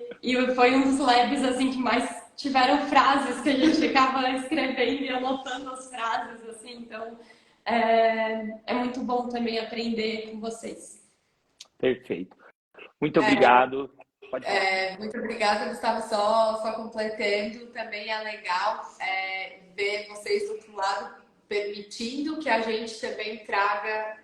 foi um dos labs assim que mais tiveram frases que a gente ficava escrevendo e anotando as frases, assim, então é muito bom também aprender com vocês. Perfeito. Muito obrigado. Pode falar. Muito obrigada, Gustavo. Só completando, também é legal ver vocês do outro lado permitindo que a gente também traga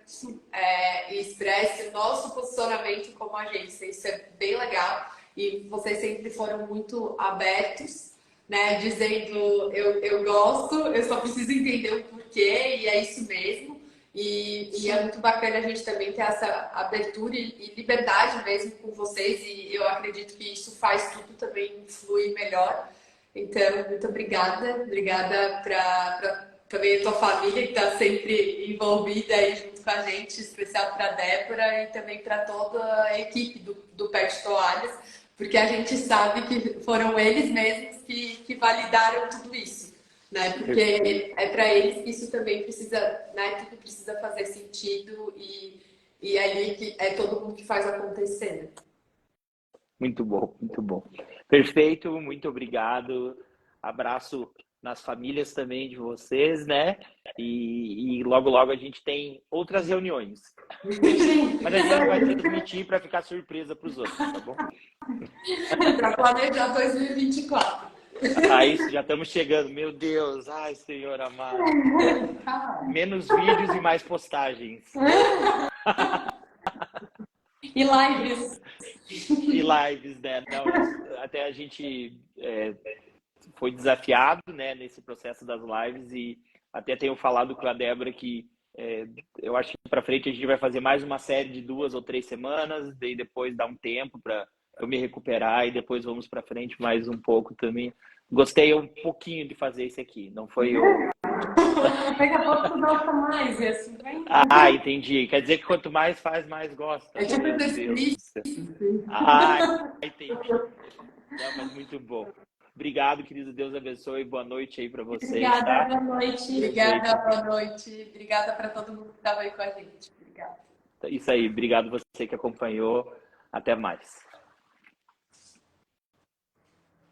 e expresse o nosso posicionamento como agência. Isso é bem legal. E vocês sempre foram muito abertos, né? Dizendo, eu gosto, eu só preciso entender o porquê, e é isso mesmo. E é muito bacana a gente também ter essa abertura e liberdade mesmo com vocês, e eu acredito que isso faz tudo também fluir melhor. Então, muito obrigada. Obrigada para também a tua família, que está sempre envolvida aí junto com a gente, especial para a Débora e também para toda a equipe do Pet Toalhas, porque a gente sabe que foram eles mesmos que validaram tudo isso, né? Porque é para eles que isso também precisa, né? Tudo precisa fazer sentido, e é ali que é todo mundo que faz acontecer, né? Muito bom, muito bom. Perfeito, muito obrigado. Abraço nas famílias também de vocês, né? E logo, logo a gente tem outras reuniões. Mas a gente vai transmitir para ficar surpresa para os outros, tá bom? Para planejar 2024. Aí já estamos chegando. Meu Deus, ai, Senhor amado. Menos vídeos e mais postagens. E lives. E lives, né? Não, até a gente foi desafiado, né, nesse processo das lives, e até tenho falado com a Débora que eu acho que para frente a gente vai fazer mais uma série de 2 ou 3 semanas, daí depois dá um tempo para eu me recuperar, e depois vamos para frente mais um pouco também. Gostei um pouquinho de fazer esse aqui, não foi eu. Daqui a pouco tu gosta mais, e assim, bem. Ah, entendi. Quer dizer que quanto mais faz, mais gosta. É tipo Meu Deus esse do céu. Ah, entendi. Não, mas muito bom. Obrigado, querido. Deus abençoe. Boa noite aí para vocês. Obrigada, tá? boa noite. Obrigada, boa noite. Obrigada para todo mundo que estava aí com a gente. Obrigada. Isso aí. Obrigado você que acompanhou. Até mais.